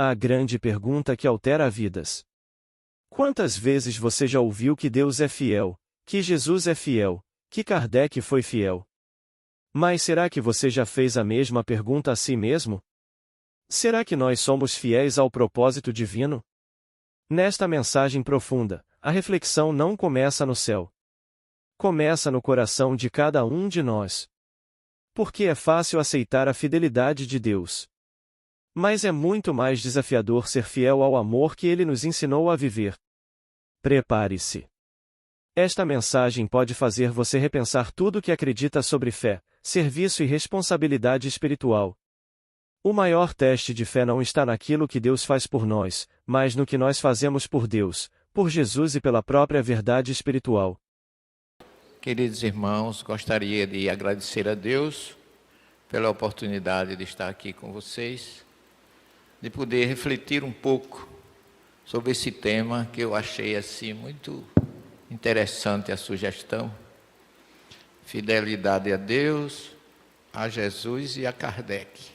A grande pergunta que altera vidas. Quantas vezes você já ouviu que Deus é fiel, que Jesus é fiel, que Kardec foi fiel? Mas será que você já fez a mesma pergunta a si mesmo? Será que nós somos fiéis ao propósito divino? Nesta mensagem profunda, a reflexão não começa no céu. Começa no coração de cada um de nós. Porque é fácil aceitar a fidelidade de Deus. Mas é muito mais desafiador ser fiel ao amor que Ele nos ensinou a viver. Prepare-se. Esta mensagem pode fazer você repensar tudo o que acredita sobre fé, serviço e responsabilidade espiritual. O maior teste de fé não está naquilo que Deus faz por nós, mas no que nós fazemos por Deus, por Jesus e pela própria verdade espiritual. Queridos irmãos, gostaria de agradecer a Deus pela oportunidade de estar aqui com vocês, de poder refletir um pouco sobre esse tema que eu achei assim muito interessante a sugestão. Fidelidade a Deus, a Jesus e a Kardec.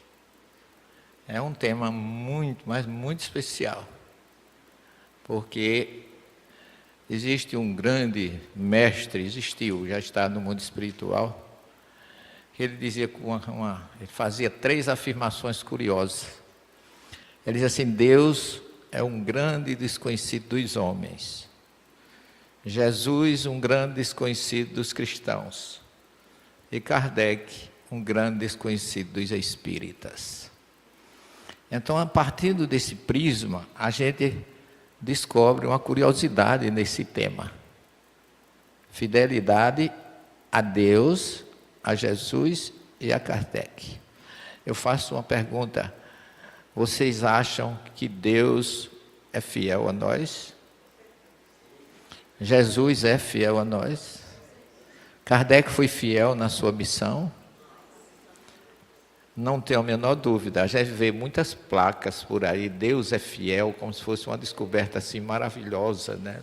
É um tema muito, mas muito especial, porque existe um grande mestre, existiu, já está no mundo espiritual, que ele dizia ele fazia 3 afirmações curiosas. Ele dizia assim: Deus é um grande desconhecido dos homens, Jesus um grande desconhecido dos cristãos e Kardec um grande desconhecido dos espíritas. Então, a partir desse prisma, a gente descobre uma curiosidade nesse tema. Fidelidade a Deus, a Jesus e a Kardec. Eu faço uma pergunta: vocês acham que Deus é fiel a nós? Jesus é fiel a nós? Kardec foi fiel na sua missão? Não tenho a menor dúvida. A gente vê muitas placas por aí: Deus é fiel, como se fosse uma descoberta assim maravilhosa, né?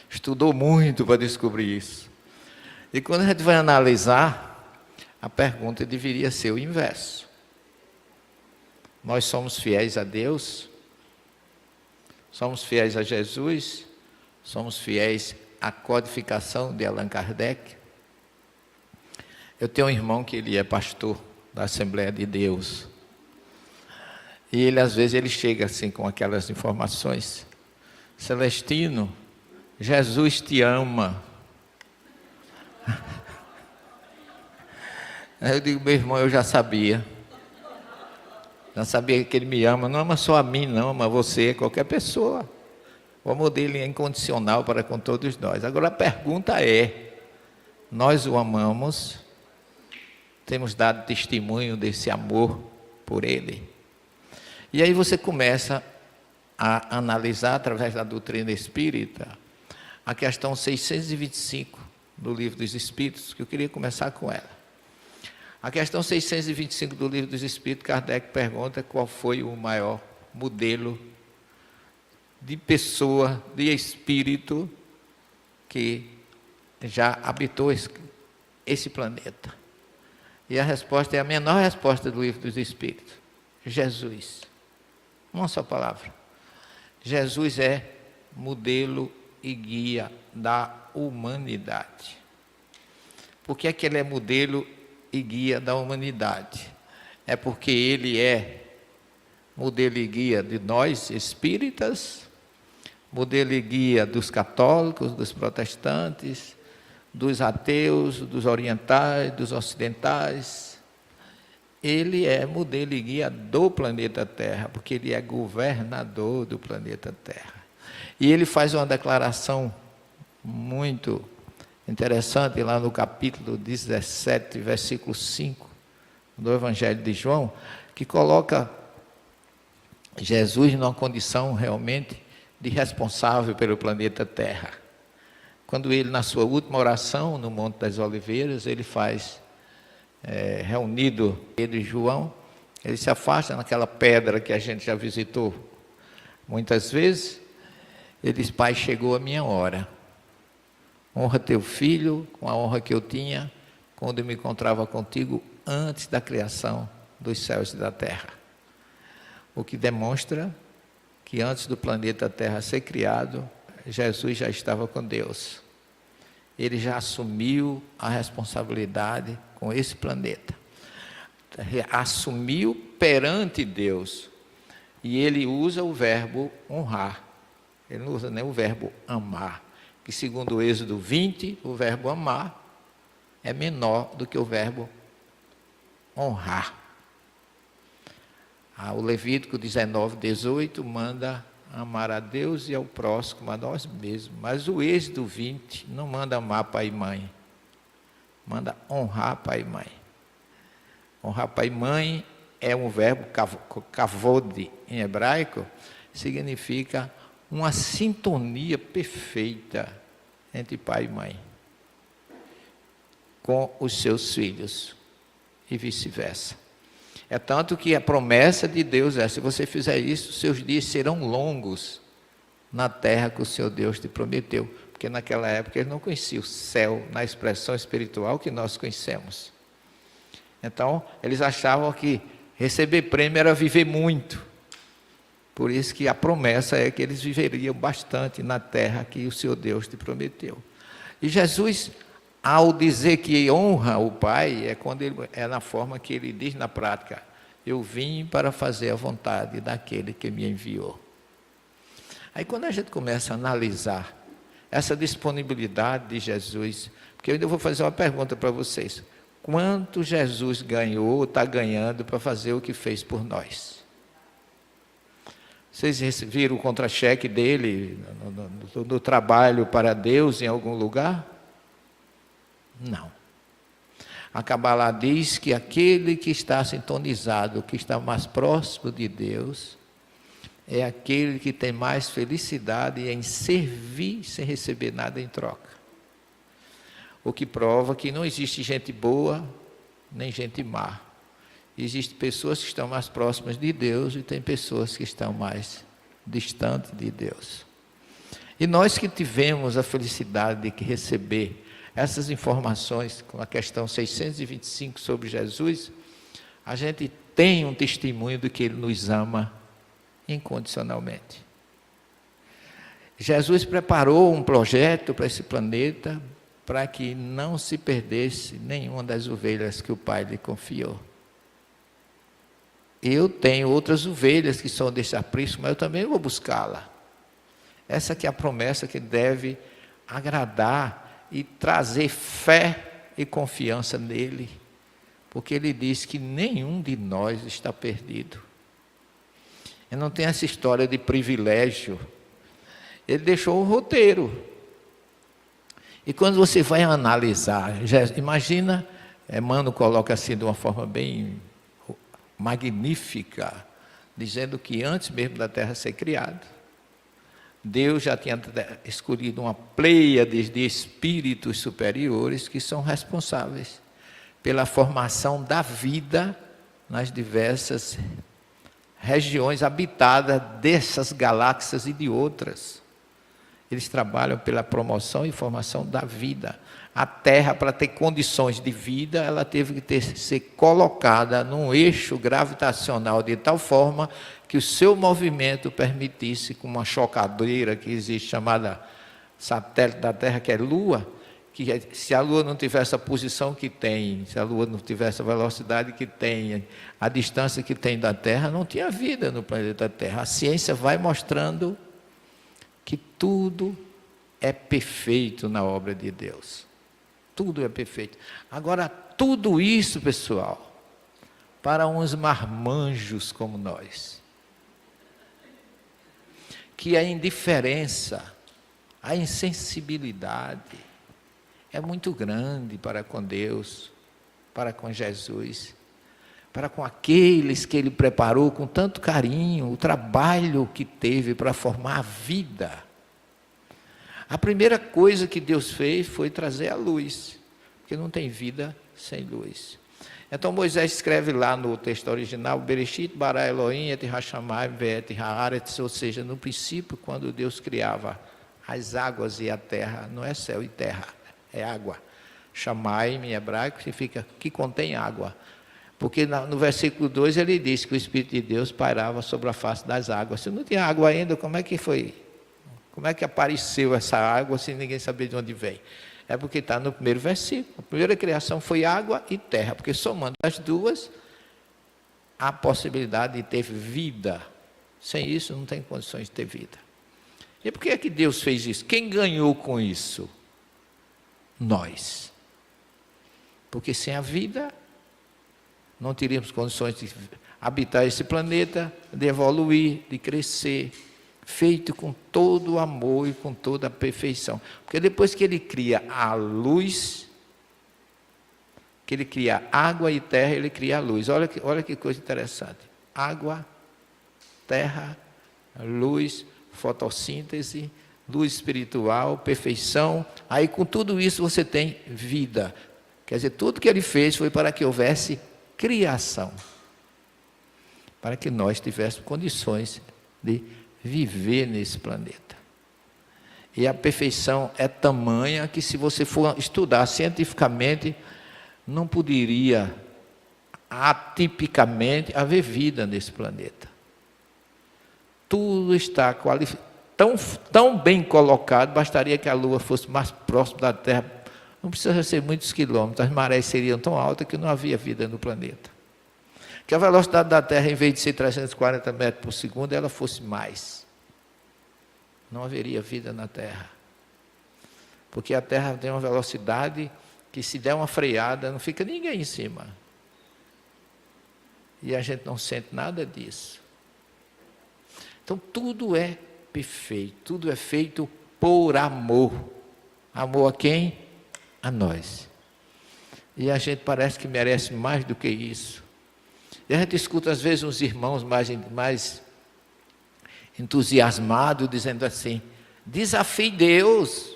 Estudou muito para descobrir isso. E quando a gente vai analisar, a pergunta deveria ser o inverso. Nós somos fiéis a Deus? Somos fiéis a Jesus? Somos fiéis à codificação de Allan Kardec? Eu tenho um irmão que ele é pastor da Assembleia de Deus. E ele, às vezes, ele chega assim com aquelas informações: Celestino, Jesus te ama. Aí eu digo: meu irmão, eu já sabia. Já sabia que ele me ama. Não ama só a mim, não, ama você, qualquer pessoa. O amor dele é incondicional para com todos nós. Agora a pergunta é: nós o amamos? Temos dado testemunho desse amor por ele? E aí você começa a analisar, através da doutrina espírita, a questão 625 do Livro dos Espíritos, que eu queria começar com ela. A questão 625 do Livro dos Espíritos, Kardec pergunta qual foi o maior modelo de pessoa, de espírito, que já habitou esse planeta. E a resposta é a menor resposta do Livro dos Espíritos: Jesus. Uma só palavra. Jesus é modelo e guia da humanidade. Por que é que ele é modelo e guia da humanidade? É porque ele é modelo e guia de nós espíritas, modelo e guia dos católicos, dos protestantes, dos ateus, dos orientais, dos ocidentais. Ele é modelo e guia do planeta Terra, porque ele é governador do planeta Terra. E ele faz uma declaração muito interessante lá no capítulo 17, versículo 5 do Evangelho de João, que coloca Jesus numa condição realmente de responsável pelo planeta Terra. Quando ele, na sua última oração, no Monte das Oliveiras, ele faz, reunido Pedro e João, ele se afasta naquela pedra que a gente já visitou muitas vezes. Ele diz: Pai, chegou a minha hora. Honra teu filho com a honra que eu tinha quando eu me encontrava contigo antes da criação dos céus e da terra. O que demonstra que antes do planeta Terra ser criado, Jesus já estava com Deus. Ele já assumiu a responsabilidade com esse planeta. Assumiu perante Deus. E ele usa o verbo honrar. Ele não usa nem o verbo amar. Que segundo o Êxodo 20, o verbo amar é menor do que o verbo honrar. O Levítico 19, 18 manda amar a Deus e ao próximo, a nós mesmos. Mas o Êxodo 20 não manda amar pai e mãe. Manda honrar pai e mãe. Honrar pai e mãe é um verbo, kavod, em hebraico, significa uma sintonia perfeita entre pai e mãe com os seus filhos e vice-versa. É tanto que a promessa de Deus é: se você fizer isso, seus dias serão longos na terra que o Senhor Deus te prometeu. Porque naquela época ele não conhecia o céu na expressão espiritual que nós conhecemos. Então, eles achavam que receber prêmio era viver muito. Por isso que a promessa é que eles viveriam bastante na terra que o Senhor Deus te prometeu. E Jesus, ao dizer que honra o Pai, é na forma que ele diz na prática: eu vim para fazer a vontade daquele que me enviou. Aí quando a gente começa a analisar essa disponibilidade de Jesus, porque eu ainda vou fazer uma pergunta para vocês: quanto Jesus ganhou, está ganhando para fazer o que fez por nós? Vocês viram o contra-cheque dele no trabalho para Deus em algum lugar? Não. A Kabbalah diz que aquele que está sintonizado, que está mais próximo de Deus, é aquele que tem mais felicidade em servir sem receber nada em troca. O que prova que não existe gente boa, nem gente má. Existem pessoas que estão mais próximas de Deus e tem pessoas que estão mais distantes de Deus. E nós que tivemos a felicidade de receber essas informações, com a questão 625 sobre Jesus, a gente tem um testemunho de que Ele nos ama incondicionalmente. Jesus preparou um projeto para esse planeta para que não se perdesse nenhuma das ovelhas que o Pai lhe confiou. Eu tenho outras ovelhas que são desse aprisco, mas eu também vou buscá-la. Essa que é a promessa que deve agradar e trazer fé e confiança nele, porque ele diz que nenhum de nós está perdido. Ele não tem essa história de privilégio. Ele deixou um roteiro. E quando você vai analisar, imagina, Emmanuel coloca assim de uma forma bem magnífica, dizendo que antes mesmo da Terra ser criada, Deus já tinha escolhido uma pleiade de espíritos superiores que são responsáveis pela formação da vida nas diversas regiões habitadas dessas galáxias e de outras. Eles trabalham pela promoção e formação da vida. A Terra, para ter condições de vida, ela teve que ser colocada num eixo gravitacional de tal forma que o seu movimento permitisse, com uma chocadeira que existe, chamada satélite da Terra, que é Lua, que se a Lua não tivesse a posição que tem, se a Lua não tivesse a velocidade que tem, a distância que tem da Terra, não tinha vida no planeta Terra. A ciência vai mostrando que tudo é perfeito na obra de Deus. Tudo é perfeito. Agora, tudo isso, pessoal, para uns marmanjos como nós, que a indiferença, a insensibilidade é muito grande para com Deus, para com Jesus, para com aqueles que Ele preparou com tanto carinho, o trabalho que teve para formar a vida. A primeira coisa que Deus fez foi trazer a luz, porque não tem vida sem luz. Então Moisés escreve lá no texto original, Bereshit bara Elohim et hashamayim ve'et haaretz, ou seja, no princípio, quando Deus criava as águas e a terra, não é céu e terra, é água. Shamayim em hebraico significa que contém água. Porque no versículo 2 ele diz que o Espírito de Deus pairava sobre a face das águas. Se não tinha água ainda, como é que foi? Como é que apareceu essa água se ninguém sabia de onde vem? É porque está no primeiro versículo. A primeira criação foi água e terra, porque somando as duas, há a possibilidade de ter vida. Sem isso, não tem condições de ter vida. E por que é que Deus fez isso? Quem ganhou com isso? Nós. Porque sem a vida, não teríamos condições de habitar esse planeta, de evoluir, de crescer, feito com todo o amor e com toda a perfeição. Porque depois que ele cria a luz, que ele cria água e terra, ele cria a luz. Olha que coisa interessante. Água, terra, luz, fotossíntese, luz espiritual, perfeição. Aí com tudo isso você tem vida. Quer dizer, tudo que ele fez foi para que houvesse criação, para que nós tivéssemos condições de viver nesse planeta. E a perfeição é tamanha que, se você for estudar cientificamente, não poderia atipicamente haver vida nesse planeta. Tudo está tão bem colocado, bastaria que a Lua fosse mais próxima da Terra. Não precisa ser muitos quilômetros, as marés seriam tão altas que não havia vida no planeta. Que a velocidade da Terra, em vez de ser 340 metros por segundo, ela fosse mais. Não haveria vida na Terra. Porque a Terra tem uma velocidade que, se der uma freada, não fica ninguém em cima. E a gente não sente nada disso. Então, tudo é perfeito, tudo é feito por amor. Amor a quem? A nós. E a gente parece que merece mais do que isso. E a gente escuta às vezes uns irmãos mais entusiasmados dizendo assim: desafie Deus,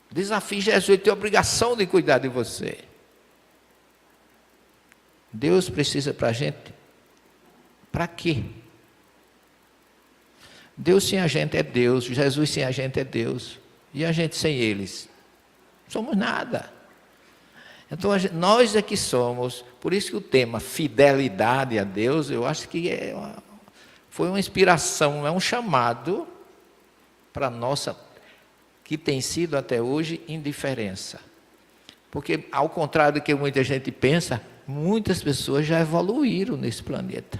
desafie Jesus, ele tem a obrigação de cuidar de você. Deus precisa para a gente, para quê? Deus sem a gente é Deus, Jesus sem a gente é Deus, e a gente sem eles somos nada. Então nós é que somos. Por isso que o tema fidelidade a Deus, eu acho que foi uma inspiração, é um chamado para a nossa, que tem sido até hoje, indiferença. Porque, ao contrário do que muita gente pensa, muitas pessoas já evoluíram nesse planeta.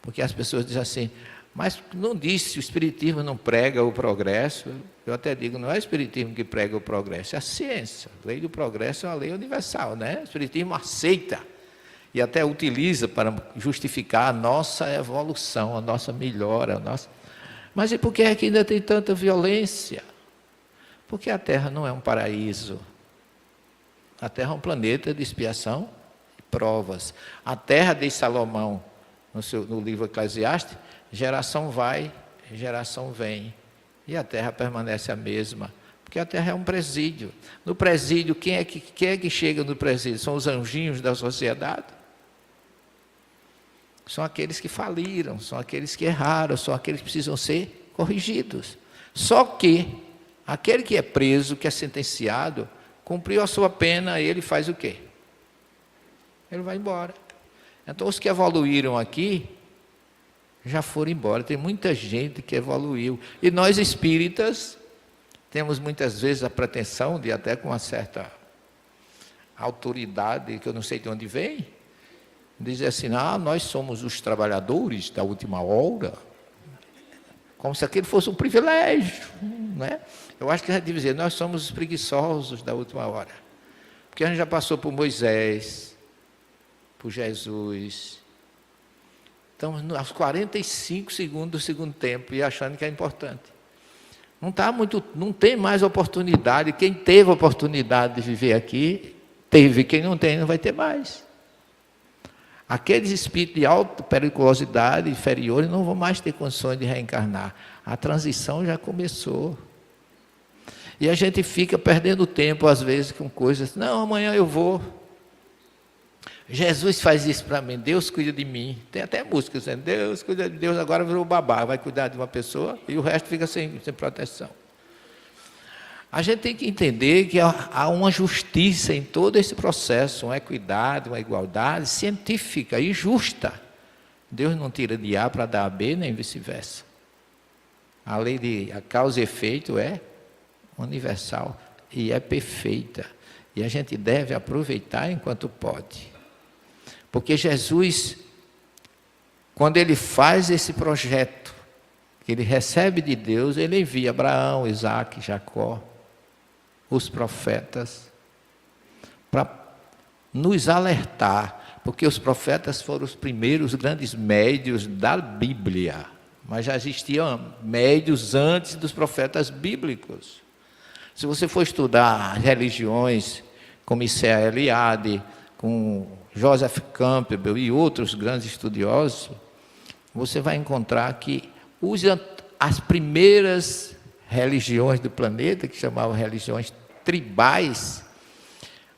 Porque as pessoas dizem assim: mas não disse, o Espiritismo não prega o progresso. Eu até digo, não é o Espiritismo que prega o progresso, é a ciência. A lei do progresso é uma lei universal, né? O Espiritismo aceita e até utiliza para justificar a nossa evolução, a nossa melhora. Mas e por que é que ainda tem tanta violência? Porque a Terra não é um paraíso. A Terra é um planeta de expiação e provas. A Terra, diz Salomão no livro Eclesiastes, geração vai, geração vem. E a Terra permanece a mesma. Porque a Terra é um presídio. No presídio, quem é que chega no presídio? São os anjinhos da sociedade? São aqueles que faliram, são aqueles que erraram, são aqueles que precisam ser corrigidos. Só que aquele que é preso, que é sentenciado, cumpriu a sua pena, ele faz o quê? Ele vai embora. Então, os que evoluíram aqui já foram embora. Tem muita gente que evoluiu. E nós espíritas temos muitas vezes a pretensão de, até com uma certa autoridade, que eu não sei de onde vem, dizer assim: nós somos os trabalhadores da última hora, como se aquilo fosse um privilégio, né? Eu acho que a gente deve dizer: nós somos os preguiçosos da última hora, porque a gente já passou por Moisés, por Jesus, estamos aos 45 segundos do segundo tempo e achando que é importante. Não tem mais oportunidade. Quem teve a oportunidade de viver aqui, teve. Quem não tem, não vai ter mais. Aqueles espíritos de alta periculosidade, inferiores, não vão mais ter condições de reencarnar. A transição já começou. E a gente fica perdendo tempo, às vezes, com coisas. Não, amanhã eu vou. Jesus faz isso para mim, Deus cuida de mim. Tem até música dizendo: Deus cuida de Deus, agora virou babá, vai cuidar de uma pessoa e o resto fica sem proteção. A gente tem que entender que há uma justiça em todo esse processo, uma equidade, uma igualdade científica e justa. Deus não tira de A para dar a B, nem vice-versa. A lei de a causa e efeito é universal e é perfeita. E a gente deve aproveitar enquanto pode. Porque Jesus, quando ele faz esse projeto, que ele recebe de Deus, ele envia Abraão, Isaac, Jacó, os profetas, para nos alertar, porque os profetas foram os primeiros grandes médios da Bíblia, mas já existiam médios antes dos profetas bíblicos. Se você for estudar religiões como Mircea Eliade, com Joseph Campbell e outros grandes estudiosos, você vai encontrar que as primeiras religiões do planeta, que chamavam religiões tribais,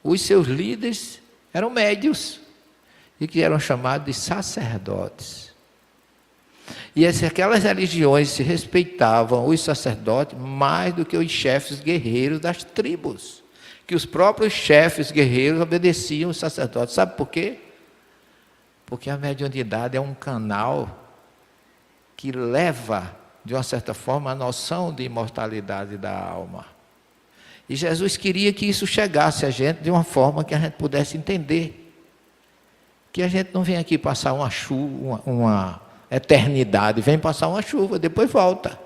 os seus líderes eram médios e que eram chamados de sacerdotes. E aquelas religiões se respeitavam os sacerdotes mais do que os chefes guerreiros das tribos, que os próprios chefes guerreiros obedeciam os sacerdotes. Sabe por quê? Porque a mediunidade é um canal que leva, de uma certa forma, a noção de imortalidade da alma. E Jesus queria que isso chegasse a gente de uma forma que a gente pudesse entender. Que a gente não vem aqui passar uma chuva, uma eternidade, vem passar uma chuva, depois volta.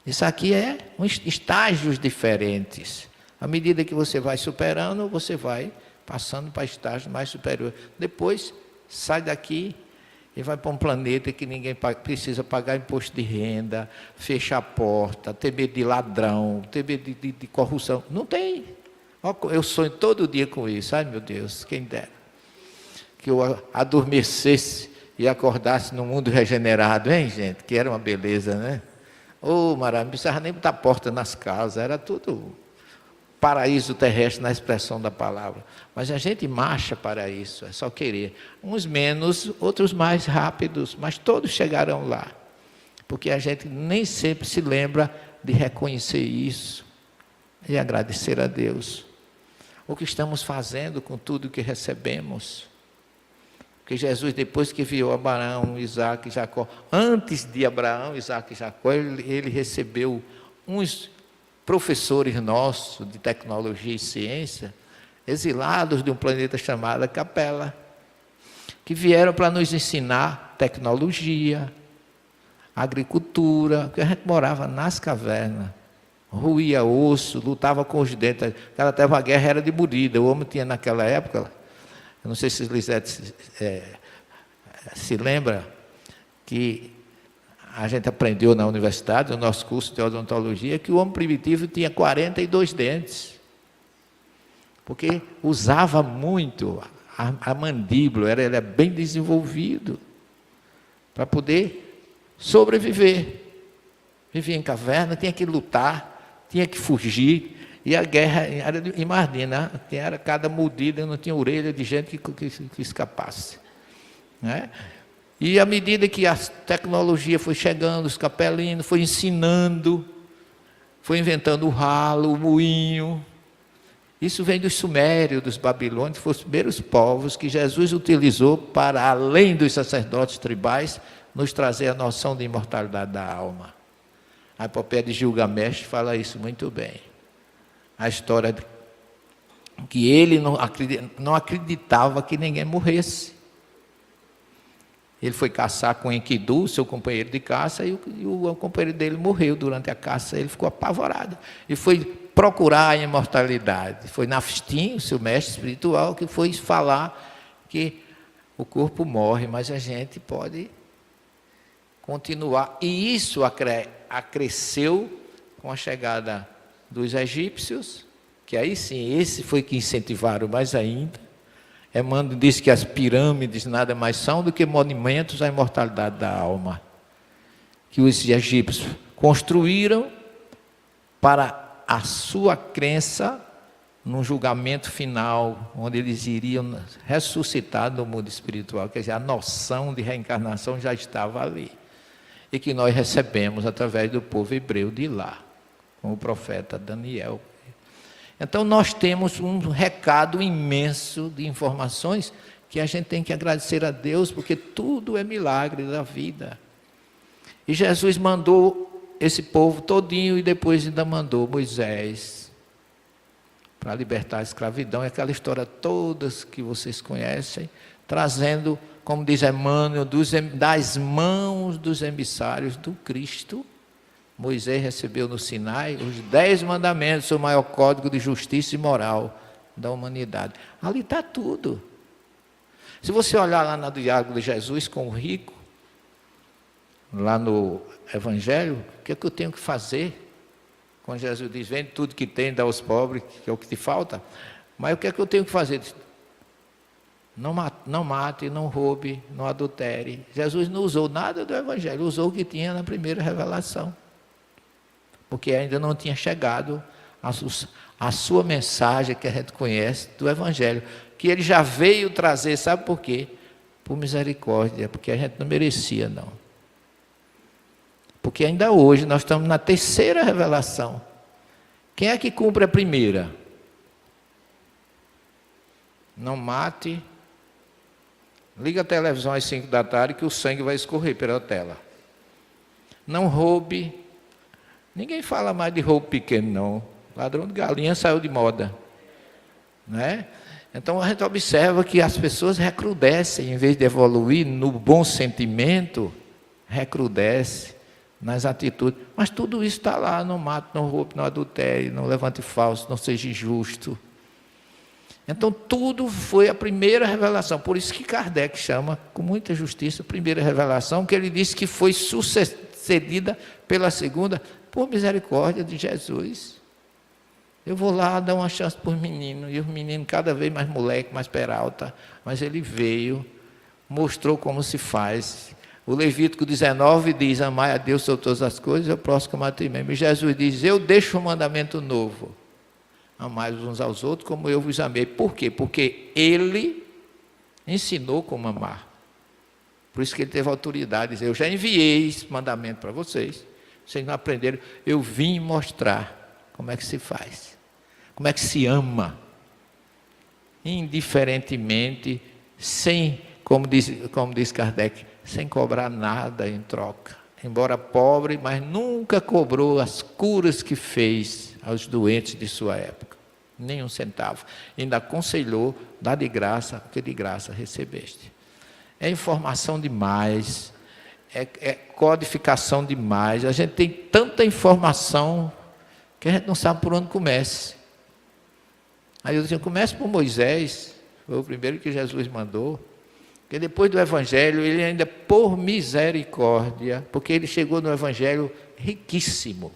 Isso aqui é estágios diferentes. À medida que você vai superando, você vai passando para estágios mais superiores. Depois, sai daqui e vai para um planeta que ninguém precisa pagar imposto de renda, fechar a porta, ter medo de ladrão, ter medo de corrupção. Não tem. Eu sonho todo dia com isso. Ai, meu Deus, quem dera. Que eu adormecesse e acordasse num mundo regenerado, hein, gente? Que era uma beleza, né? Ô, maravilha, não precisava nem botar porta nas casas, era tudo paraíso terrestre na expressão da palavra. Mas a gente marcha para isso, é só querer. Uns menos, outros mais rápidos, mas todos chegarão lá. Porque a gente nem sempre se lembra de reconhecer isso e agradecer a Deus. O que estamos fazendo com tudo que recebemos. Porque Jesus, depois que viu Abraão, Isaac e Jacó, antes de Abraão, Isaac e Jacó, ele recebeu uns professores nossos de tecnologia e ciência, exilados de um planeta chamado Capela, que vieram para nos ensinar tecnologia, agricultura, porque a gente morava nas cavernas, roía osso, lutava com os dentes. Aquela teve uma guerra, era de mordida. O homem tinha naquela época, eu não sei se Lisete se lembra, que a gente aprendeu na universidade, no nosso curso de odontologia, que o homem primitivo tinha 42 dentes. Porque usava muito a mandíbula, ele era bem desenvolvido para poder sobreviver. Vivia em caverna, tinha que lutar, tinha que fugir. E a guerra era em Mardina, era cada mordida, não tinha orelha de gente que escapasse. Né? E à medida que a tecnologia foi chegando, os capelinos foi ensinando, foi inventando o ralo, o moinho. Isso vem dos sumérios, dos babilônios, foram os primeiros povos que Jesus utilizou para, além dos sacerdotes tribais, nos trazer a noção de imortalidade da alma. A epopeia de Gilgamesh fala isso muito bem. A história de que ele não acreditava que ninguém morresse. Ele foi caçar com Enkidu, seu companheiro de caça, e o companheiro dele morreu durante a caça. Ele ficou apavorado e foi procurar a imortalidade. Foi Nafstim, seu mestre espiritual, que foi falar que o corpo morre, mas a gente pode continuar. E isso acresceu com a chegada dos egípcios, que aí sim, esse foi que incentivaram mais ainda. Emmanuel diz que as pirâmides nada mais são do que monumentos à imortalidade da alma, que os egípcios construíram para a sua crença num julgamento final, onde eles iriam ressuscitar no mundo espiritual. Quer dizer, a noção de reencarnação já estava ali, e que nós recebemos através do povo hebreu de lá. com o profeta Daniel. Então nós temos um recado imenso de informações que a gente tem que agradecer a Deus, porque tudo é milagre da vida. E Jesus mandou esse povo todinho e depois ainda mandou Moisés para libertar a escravidão. É aquela história todas que vocês conhecem, trazendo, como diz Emmanuel, das mãos dos emissários do Cristo. Moisés recebeu no Sinai os 10 mandamentos, o maior código de justiça e moral da humanidade. Ali está tudo. Se você olhar lá no diálogo de Jesus com o rico, lá no Evangelho, o que é que eu tenho que fazer? Quando Jesus diz, vende tudo que tem, dá aos pobres, que é o que te falta. Mas o que é que eu tenho que fazer? Não mate, não roube, não adultere. Jesus não usou nada do Evangelho, usou o que tinha na primeira revelação. Porque ainda não tinha chegado a sua mensagem que a gente conhece do Evangelho, que ele já veio trazer, sabe por quê? Por misericórdia, porque a gente não merecia, não. Porque ainda hoje nós estamos na terceira revelação. Quem é que cumpre a primeira? Não mate. Liga a televisão às 5 da tarde que o sangue vai escorrer pela tela. Não roube. Ninguém fala mais de roubo pequeno, não. Ladrão de galinha saiu de moda. Né? Então a gente observa que as pessoas recrudescem, em vez de evoluir no bom sentimento, recrudescem nas atitudes. Mas tudo isso está lá, não mate, não roube, não adultere, não levante falso, não seja injusto. Então tudo foi a primeira revelação. Por isso que Kardec chama, com muita justiça, a primeira revelação, que ele disse que foi sucedida pela segunda, por misericórdia de Jesus. Eu vou lá dar uma chance para os meninos, e os meninos cada vez mais moleque, mais peralta, mas ele veio, mostrou como se faz. O Levítico 19 diz, amai a Deus sobre todas as coisas, e o próximo como a ti mesmo. E Jesus diz, eu deixo um mandamento novo, amai uns aos outros como eu vos amei. Por quê? Porque ele ensinou como amar. Por isso que ele teve autoridade de dizer, eu já enviei esse mandamento para vocês, vocês não aprenderam, eu vim mostrar como é que se faz, como é que se ama, indiferentemente, sem, como diz Kardec, sem cobrar nada em troca. Embora pobre, mas nunca cobrou as curas que fez aos doentes de sua época, nem um centavo. Ainda aconselhou, dá de graça, porque de graça recebeste. É informação demais, é codificação demais. A gente tem tanta informação que a gente não sabe por onde comece. Aí eu disse, comece por Moisés, foi o primeiro que Jesus mandou, porque depois do Evangelho, ele ainda por misericórdia, porque ele chegou no Evangelho riquíssimo.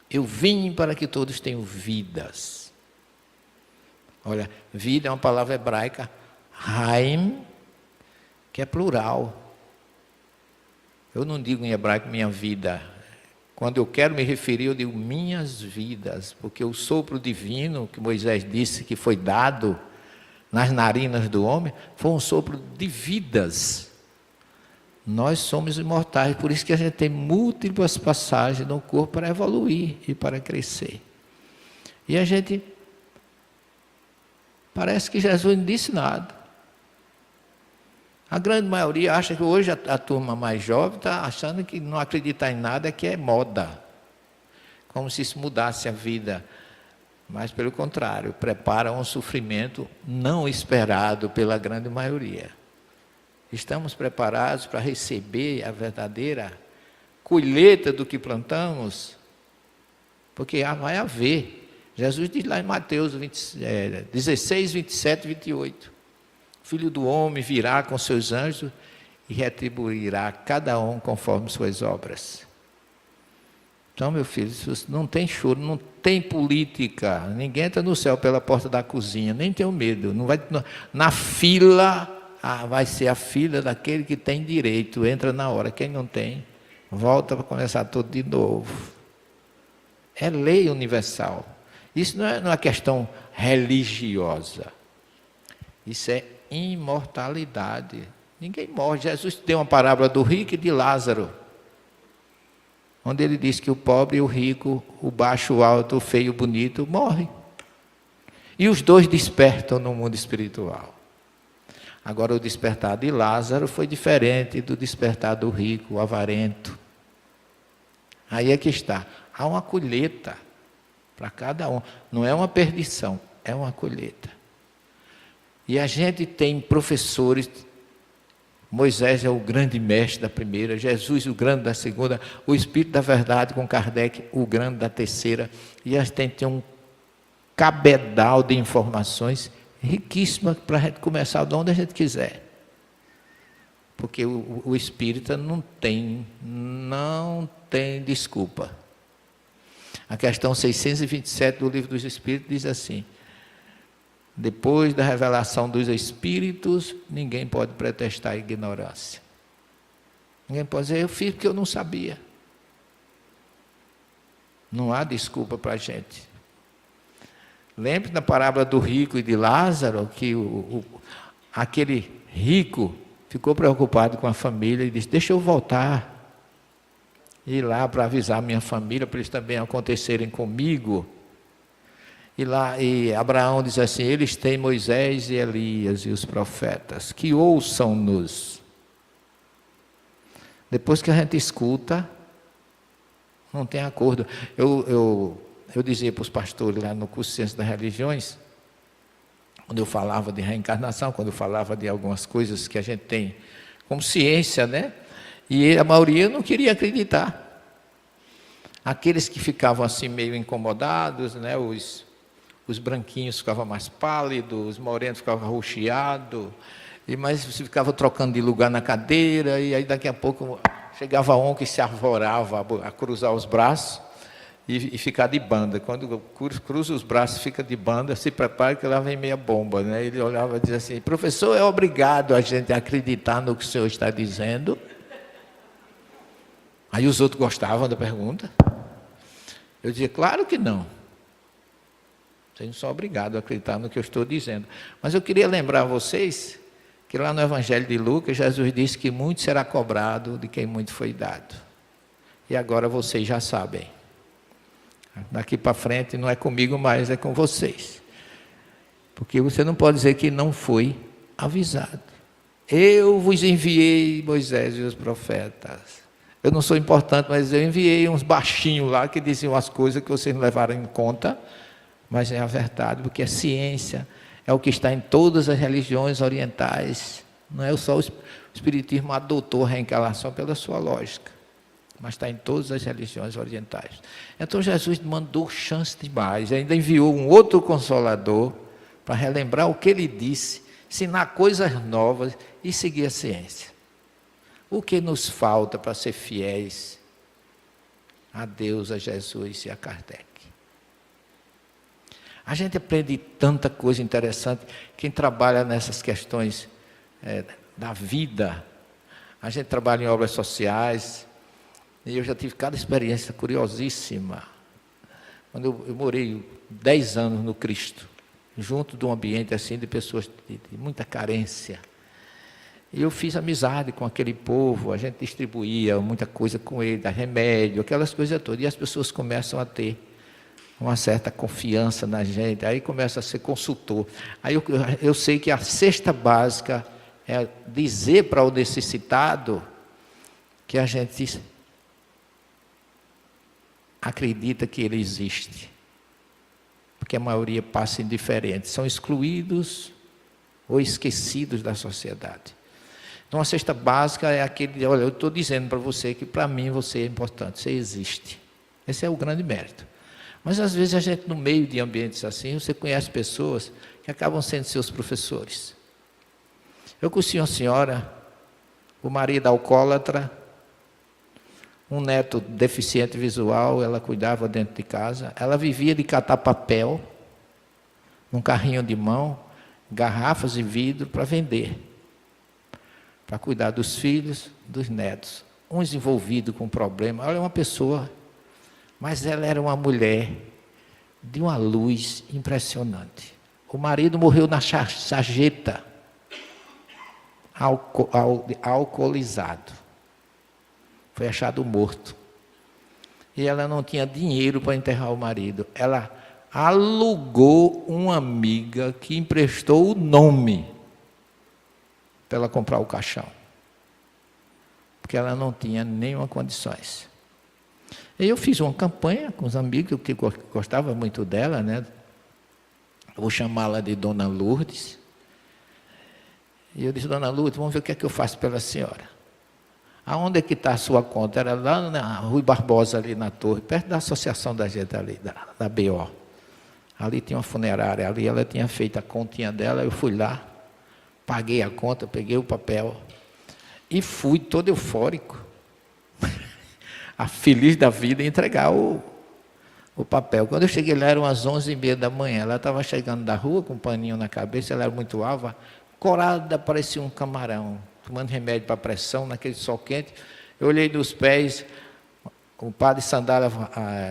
Eu vim para que todos tenham vidas. Olha, vida é uma palavra hebraica, haim, que é plural. Eu não digo em hebraico minha vida. Quando eu quero me referir, eu digo minhas vidas, porque o sopro divino que Moisés disse que foi dado nas narinas do homem, foi um sopro de vidas. Nós somos imortais, por isso que a gente tem múltiplas passagens no corpo para evoluir e para crescer. E a gente, parece que Jesus não disse nada. A grande maioria acha que hoje a turma mais jovem está achando que não acreditar em nada que é moda. Como se isso mudasse a vida. Mas, pelo contrário, prepara um sofrimento não esperado pela grande maioria. Estamos preparados para receber a verdadeira colheita do que plantamos? Porque vai haver. Jesus diz lá em Mateus 16, 27 e 28. Filho do homem virá com seus anjos e retribuirá cada um conforme suas obras. Então, meu filho, não tem choro, não tem política. Ninguém entra no céu pela porta da cozinha, nem tenho medo. Não vai, na fila, vai ser a fila daquele que tem direito. Entra na hora. Quem não tem, volta para começar tudo de novo. É lei universal. Isso não é uma questão religiosa. Isso é imortalidade. Ninguém morre. Jesus deu uma parábola do rico e de Lázaro. onde ele diz que o pobre e o rico, o baixo, o alto, o feio e o bonito morrem. E os dois despertam no mundo espiritual. Agora, o despertar de Lázaro foi diferente do despertar do rico, o avarento. Aí é que está. Há uma colheita para cada um. Não é uma perdição, é uma colheita. E a gente tem professores. Moisés é o grande mestre da primeira, Jesus o grande da segunda, o Espírito da Verdade com Kardec, o grande da terceira. E a gente tem um cabedal de informações riquíssimas para a gente começar de onde a gente quiser. Porque o espírita não tem desculpa. A questão 627 do Livro dos Espíritos diz assim: depois da revelação dos espíritos, ninguém pode pretextar a ignorância. Ninguém pode dizer, eu fiz porque eu não sabia. Não há desculpa para a gente. Lembre da parábola do rico e de Lázaro, que aquele rico ficou preocupado com a família e disse, deixa eu voltar, ir lá para avisar minha família, para eles também acontecerem comigo. E Abraão diz assim, eles têm Moisés e Elias e os profetas, que ouçam-nos. Depois que a gente escuta, não tem acordo. Eu dizia para os pastores lá no curso de Ciência das Religiões, quando eu falava de reencarnação, quando eu falava de algumas coisas que a gente tem como ciência, né? E a maioria não queria acreditar. Aqueles que ficavam assim meio incomodados, né? Os branquinhos ficavam mais pálidos, os morenos ficavam roxeados, mas você ficava trocando de lugar na cadeira, e aí daqui a pouco chegava um que se arvorava a cruzar os braços e ficar de banda. Quando cruza os braços, fica de banda, se prepara que lá vem meia bomba, né? Ele olhava e dizia assim, professor, é obrigado a gente acreditar no que o senhor está dizendo? Aí os outros gostavam da pergunta. Eu dizia, claro que não. Vocês não são obrigados a acreditar no que eu estou dizendo. Mas eu queria lembrar a vocês que lá no Evangelho de Lucas, Jesus disse que muito será cobrado de quem muito foi dado. E agora vocês já sabem. Daqui para frente não é comigo mais, é com vocês. Porque você não pode dizer que não foi avisado. Eu vos enviei Moisés e os profetas. Eu não sou importante, mas eu enviei uns baixinhos lá que diziam as coisas que vocês não levaram em conta, mas é a verdade, porque a ciência é o que está em todas as religiões orientais. Não é só o Espiritismo adotou a reencarnação pela sua lógica, mas está em todas as religiões orientais. Então Jesus mandou chance demais, ainda enviou um outro Consolador para relembrar o que ele disse, ensinar coisas novas e seguir a ciência. O que nos falta para ser fiéis a Deus, a Jesus e a Kardec? A gente aprende tanta coisa interessante. Quem trabalha nessas questões da vida, a gente trabalha em obras sociais, e eu já tive cada experiência curiosíssima. Quando eu morei 10 anos no Cristo, junto de um ambiente assim de pessoas de muita carência. E eu fiz amizade com aquele povo, a gente distribuía muita coisa com ele, remédio, aquelas coisas todas. E as pessoas começam a ter uma certa confiança na gente, aí começa a ser consultor. Aí eu sei que a cesta básica é dizer para o necessitado que a gente acredita que ele existe, porque a maioria passa indiferente, são excluídos ou esquecidos da sociedade. Então a cesta básica é aquele, olha, eu estou dizendo para você que para mim você é importante, você existe. Esse é o grande mérito. Mas às vezes a gente, no meio de ambientes assim, você conhece pessoas que acabam sendo seus professores. Eu conheci uma senhora, o marido alcoólatra, um neto deficiente visual, ela cuidava dentro de casa, ela vivia de catar papel, num carrinho de mão, garrafas de vidro para vender, para cuidar dos filhos, dos netos, uns envolvidos com problema. Olha, uma pessoa, mas ela era uma mulher de uma luz impressionante. O marido morreu na sarjeta, alcoolizado. Foi achado morto. e ela não tinha dinheiro para enterrar o marido. Ela alugou uma amiga que emprestou o nome para ela comprar o caixão, porque ela não tinha nenhuma condições. E eu fiz uma campanha com os amigos, que gostava muito dela, né? Eu vou chamá-la de Dona Lourdes. E eu disse: Dona Lourdes, vamos ver o que é que eu faço pela senhora. Aonde é que está a sua conta? Era lá na Rui Barbosa, ali na torre, perto da associação da gente ali, da BO. Ali tinha uma funerária, ali ela tinha feito a continha dela, eu fui lá, paguei a conta, peguei o papel e fui todo eufórico, feliz da vida, entregar o papel. Quando eu cheguei lá, eram as 11h30 da manhã, ela estava chegando da rua com um paninho na cabeça, ela era muito alva, corada, parecia um camarão, tomando remédio para pressão, naquele sol quente. Eu olhei nos pés, o par de sandália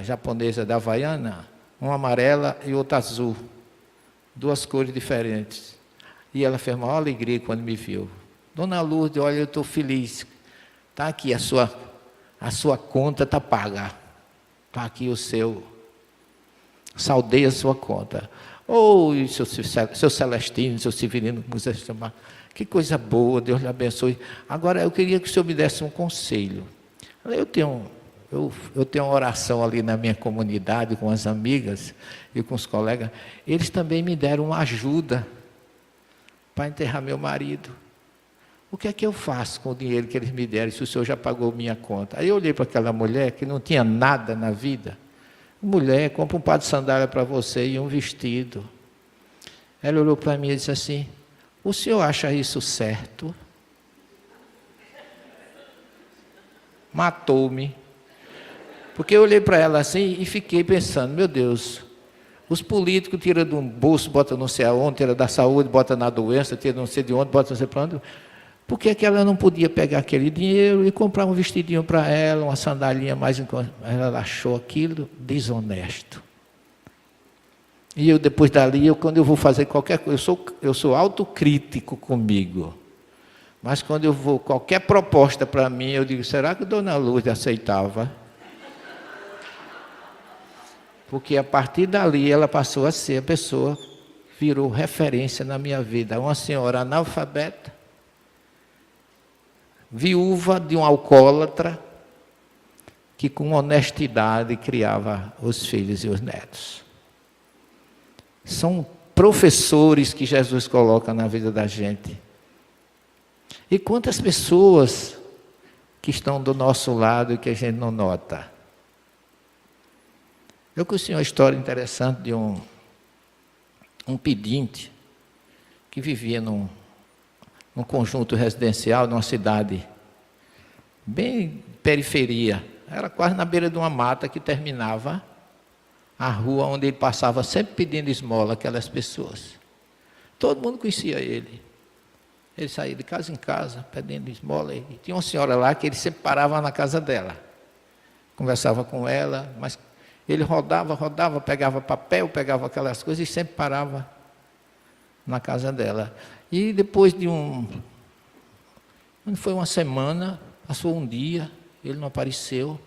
japonesa da Havaiana, uma amarela e outra azul, duas cores diferentes. E ela fez maior alegria quando me viu. Dona Lourdes, olha, eu estou feliz. Está aqui, a sua conta está paga. Está aqui o seu. Saldei a sua conta. Oh, seu Celestino, seu Severino, como você chamar. Que coisa boa, Deus lhe abençoe. Agora, eu queria que o senhor me desse um conselho. Eu tenho uma oração ali na minha comunidade, com as amigas e com os colegas. Eles também me deram uma ajuda para enterrar meu marido. O que é que eu faço com o dinheiro que eles me deram, se o senhor já pagou minha conta? Aí eu olhei para aquela mulher que não tinha nada na vida. Mulher, compra um par de sandália para você e um vestido. Ela olhou para mim e disse assim: o senhor acha isso certo? Matou-me. Porque eu olhei para ela assim e fiquei pensando: meu Deus, os políticos tiram de um bolso, botam não sei aonde, tiram da saúde, botam na doença, tiram não sei de onde, botam não sei para onde. Por que ela não podia pegar aquele dinheiro e comprar um vestidinho para ela, uma sandalinha mais... Ela achou aquilo desonesto. E eu, depois dali, quando eu vou fazer qualquer coisa, eu sou autocrítico comigo. Mas quando eu vou, qualquer proposta para mim, eu digo: será que Dona Lourdes aceitava? Porque a partir dali ela passou a ser a pessoa, virou referência na minha vida. Uma senhora analfabeta, viúva de um alcoólatra, que com honestidade criava os filhos e os netos. São professores que Jesus coloca na vida da gente. E quantas pessoas que estão do nosso lado e que a gente não nota. Eu conheci uma história interessante de um pedinte que vivia num conjunto residencial, numa cidade bem periferia. Era quase na beira de uma mata que terminava a rua onde ele passava, sempre pedindo esmola àquelas pessoas. Todo mundo conhecia ele. Ele saía de casa em casa, pedindo esmola. E tinha uma senhora lá que ele sempre parava na casa dela. Conversava com ela, mas ele rodava, pegava papel, pegava aquelas coisas e sempre parava na casa dela. E depois de quando foi uma semana, passou um dia, ele não apareceu.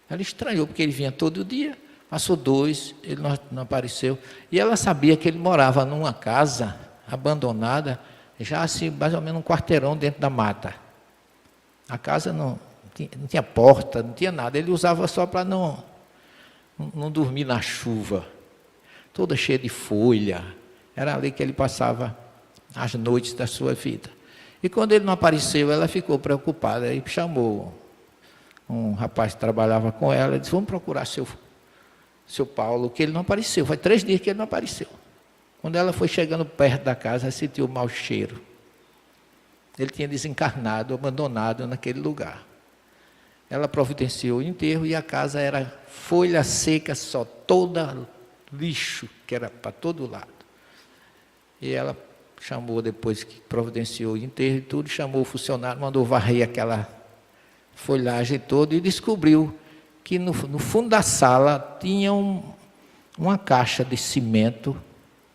Ela estranhou, porque ele vinha todo dia. Passou 2, ele não apareceu. E ela sabia que ele morava numa casa abandonada, já assim, mais ou menos um quarteirão dentro da mata. A casa não tinha porta, não tinha nada. Ele usava só para não dormir na chuva. Toda cheia de folha. Era ali que ele passava as noites da sua vida. E quando ele não apareceu, ela ficou preocupada e chamou um rapaz que trabalhava com ela e disse: vamos procurar seu Paulo, que ele não apareceu. Faz 3 dias que ele não apareceu. Quando ela foi chegando perto da casa, sentiu um mau cheiro. Ele tinha desencarnado, abandonado naquele lugar. Ela providenciou o enterro e a casa era folha seca só, toda lixo, que era para todo lado. E ela chamou, depois que providenciou o enterro e tudo, chamou o funcionário, mandou varrer aquela folhagem toda e descobriu que no fundo da sala tinha uma caixa de cimento,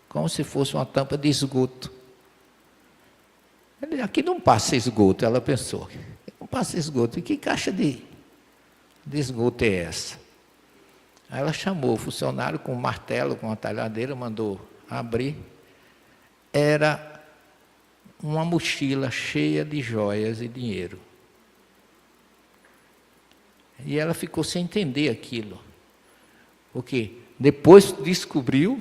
como se fosse uma tampa de esgoto. Aqui não passa esgoto, ela pensou. Não passa esgoto. E que caixa de esgoto é essa? Aí ela chamou o funcionário com um martelo, com uma talhadeira, mandou abrir. Era uma mochila cheia de joias e dinheiro. E ela ficou sem entender aquilo. Porque depois descobriu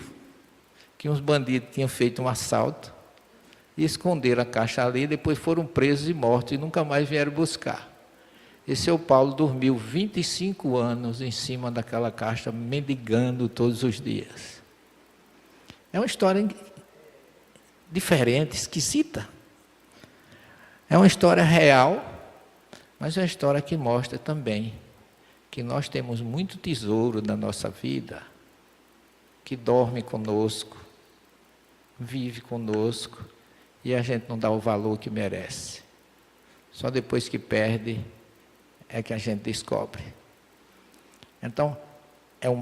que uns bandidos tinham feito um assalto e esconderam a caixa ali, depois foram presos e mortos e nunca mais vieram buscar. E seu Paulo dormiu 25 anos em cima daquela caixa, mendigando todos os dias. É uma história diferente, esquisita. É uma história real, mas é uma história que mostra também que nós temos muito tesouro na nossa vida, que dorme conosco, vive conosco, e a gente não dá o valor que merece. Só depois que perde é que a gente descobre. Então,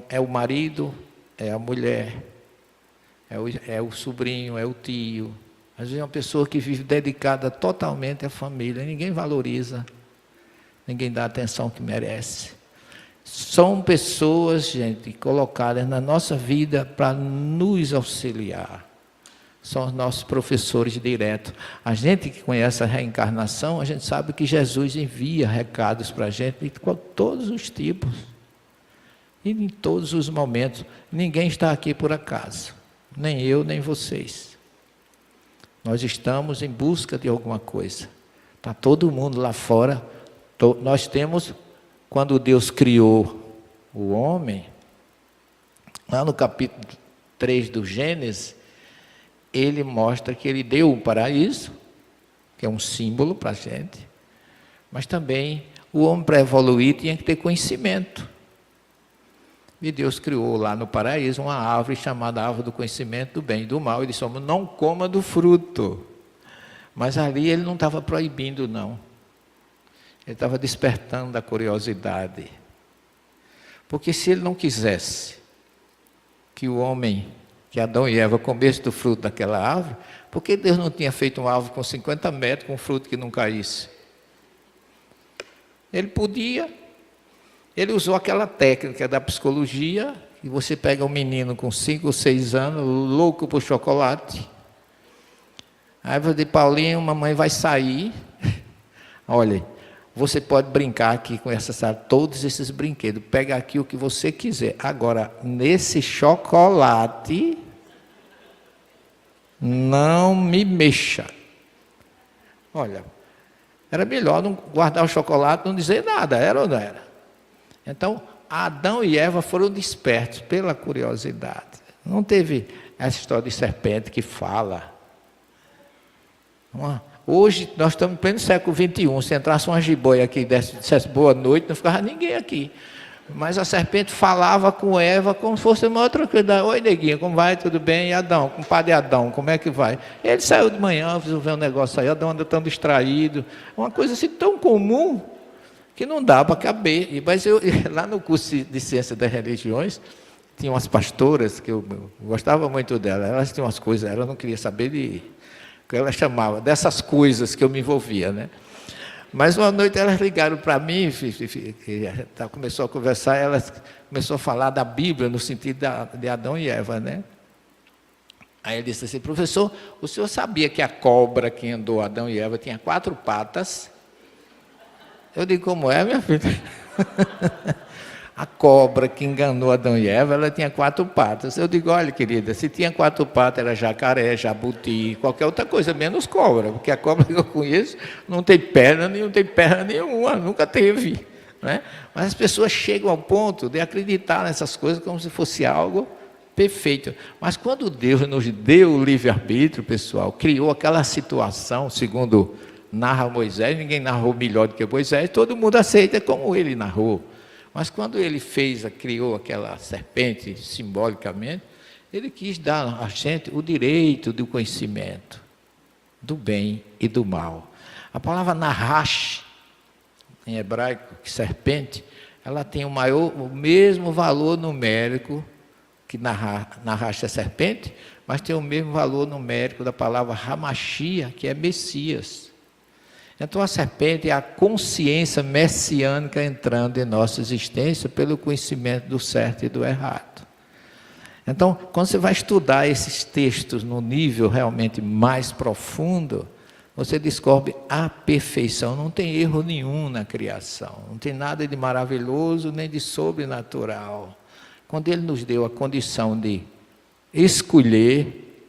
é o marido, é a mulher, é o sobrinho, é o tio. Às vezes é uma pessoa que vive dedicada totalmente à família, ninguém valoriza, ninguém dá a atenção que merece. São pessoas, gente, colocadas na nossa vida para nos auxiliar. São os nossos professores diretos. A gente que conhece a reencarnação, a gente sabe que Jesus envia recados para a gente de todos os tipos. E em todos os momentos. Ninguém está aqui por acaso. Nem eu, nem vocês. Nós estamos em busca de alguma coisa. Está todo mundo lá fora. Nós temos, quando Deus criou o homem, lá no capítulo 3 do Gênesis, ele mostra que ele deu um paraíso, que é um símbolo para a gente, mas também o homem para evoluir tinha que ter conhecimento. E Deus criou lá no paraíso uma árvore chamada árvore do conhecimento do bem e do mal. Ele disse: não coma do fruto. Mas ali ele não estava proibindo, não. Ele estava despertando a curiosidade. Porque se ele não quisesse que o homem, que Adão e Eva comessem do fruto daquela árvore, por que Deus não tinha feito uma árvore com 50 metros, com um fruto que não caísse? Ele podia. Ele usou aquela técnica da psicologia, que você pega um menino com 5 ou 6 anos, louco por chocolate. Aí você diz: Paulinho, mamãe vai sair. Olha, você pode brincar aqui com todos esses brinquedos. Pega aqui o que você quiser. Agora, nesse chocolate, não me mexa. Olha, era melhor não guardar o chocolate, não dizer nada, era ou não era? Então, Adão e Eva foram despertos pela curiosidade. Não teve essa história de serpente que fala. Hoje, nós estamos em pleno século XXI. Se entrasse uma jiboia aqui e dissesse boa noite, não ficava ninguém aqui. Mas a serpente falava com Eva como se fosse uma outra coisa. Oi, neguinha, como vai? Tudo bem? E Adão, compadre Adão, como é que vai? Ele saiu de manhã, resolveu um negócio aí, Adão anda tão distraído. Uma coisa assim tão comum que não dá para caber. Mas lá no curso de Ciência das Religiões, tinha umas pastoras que eu gostava muito delas. Elas tinham umas coisas, elas não queriam saber que ela chamava, dessas coisas que eu me envolvia, né? Mas uma noite elas ligaram para mim, começou a conversar, elas começou a falar da Bíblia no sentido de Adão e Eva, né? Aí ele disse assim: professor, o senhor sabia que a cobra que andou Adão e Eva tinha 4 patas? Eu digo: como é, minha filha? A cobra que enganou Adão e Eva, ela tinha 4 patas. Eu digo: olha, querida, se tinha 4 patas, era jacaré, jabuti, qualquer outra coisa, menos cobra, porque a cobra que eu conheço não tem perna nenhuma, nunca teve, né? Mas as pessoas chegam ao ponto de acreditar nessas coisas como se fosse algo perfeito. Mas quando Deus nos deu o livre-arbítrio, pessoal, criou aquela situação, segundo narra Moisés, ninguém narrou melhor do que Moisés, todo mundo aceita como ele narrou. Mas quando ele criou aquela serpente simbolicamente, ele quis dar a gente o direito do conhecimento do bem e do mal. A palavra nahash, em hebraico, que serpente, ela tem o mesmo valor numérico que nahash é serpente, mas tem o mesmo valor numérico da palavra Hamashia, que é Messias. Então a serpente é a consciência messiânica entrando em nossa existência pelo conhecimento do certo e do errado. Então, quando você vai estudar esses textos no nível realmente mais profundo, você descobre a perfeição. Não tem erro nenhum na criação. Não tem nada de maravilhoso nem de sobrenatural. Quando Ele nos deu a condição de escolher,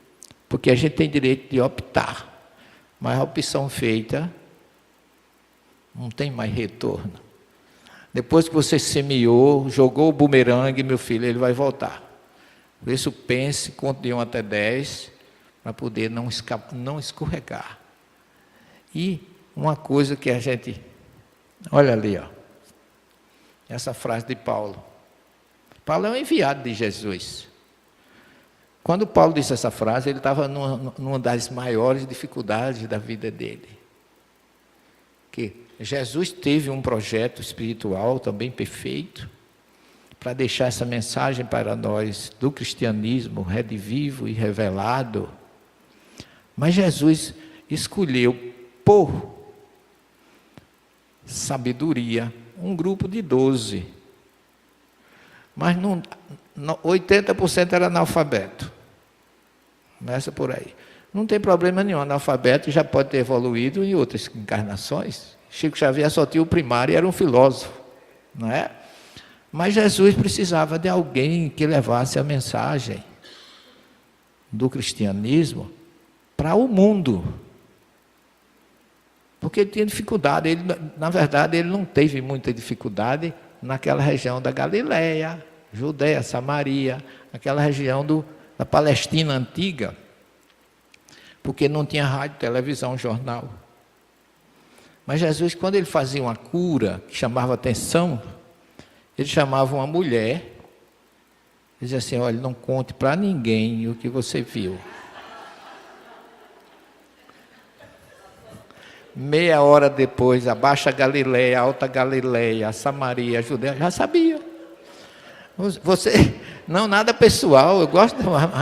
porque a gente tem direito de optar, mas a opção feita não tem mais retorno. Depois que você semeou, jogou o bumerangue, meu filho, ele vai voltar. Por isso pense, conte de 1 até 10, para poder não escorregar. E uma coisa que a gente... Olha ali, ó. Essa frase de Paulo. Paulo é um enviado de Jesus. Quando Paulo disse essa frase, ele estava numa das maiores dificuldades da vida dele. Que Jesus teve um projeto espiritual também perfeito, para deixar essa mensagem para nós do cristianismo redivivo e revelado. Mas Jesus escolheu por sabedoria um grupo de 12. Mas 80% era analfabeto. Começa por aí. Não tem problema nenhum, analfabeto já pode ter evoluído em outras encarnações. Chico Xavier só tinha o primário e era um filósofo, não é? Mas Jesus precisava de alguém que levasse a mensagem do cristianismo para o mundo. Porque ele tinha dificuldade. Ele, na verdade, ele não teve muita dificuldade naquela região da Galileia, Judeia, Samaria, aquela região da Palestina antiga, porque não tinha rádio, televisão, jornal. Mas Jesus, quando ele fazia uma cura que chamava atenção, ele chamava uma mulher, ele dizia assim: olha, não conte para ninguém o que você viu. Meia hora depois, a Baixa Galileia, a Alta Galileia, a Samaria, a Judeia, já sabia. Você, não, nada pessoal, eu gosto,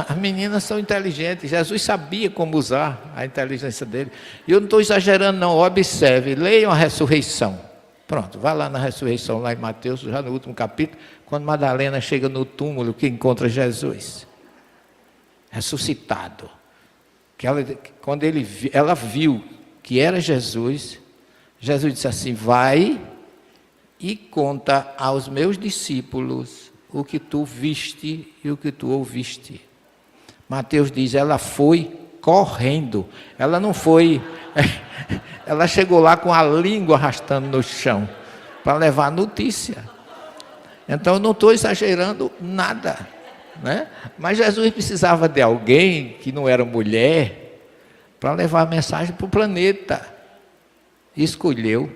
as meninas são inteligentes, Jesus sabia como usar a inteligência dele. E eu não estou exagerando não, observe, leiam a ressurreição. Pronto, vá lá na ressurreição, lá em Mateus, já no último capítulo, quando Madalena chega no túmulo, que encontra Jesus, ressuscitado. Quando ela viu que era Jesus, Jesus disse assim: vai e conta aos meus discípulos o que tu viste e o que tu ouviste. Mateus diz, ela foi correndo, ela não foi, ela chegou lá com a língua arrastando no chão, para levar a notícia. Então eu não estou exagerando nada, né? Mas Jesus precisava de alguém que não era mulher, para levar a mensagem para o planeta. Escolheu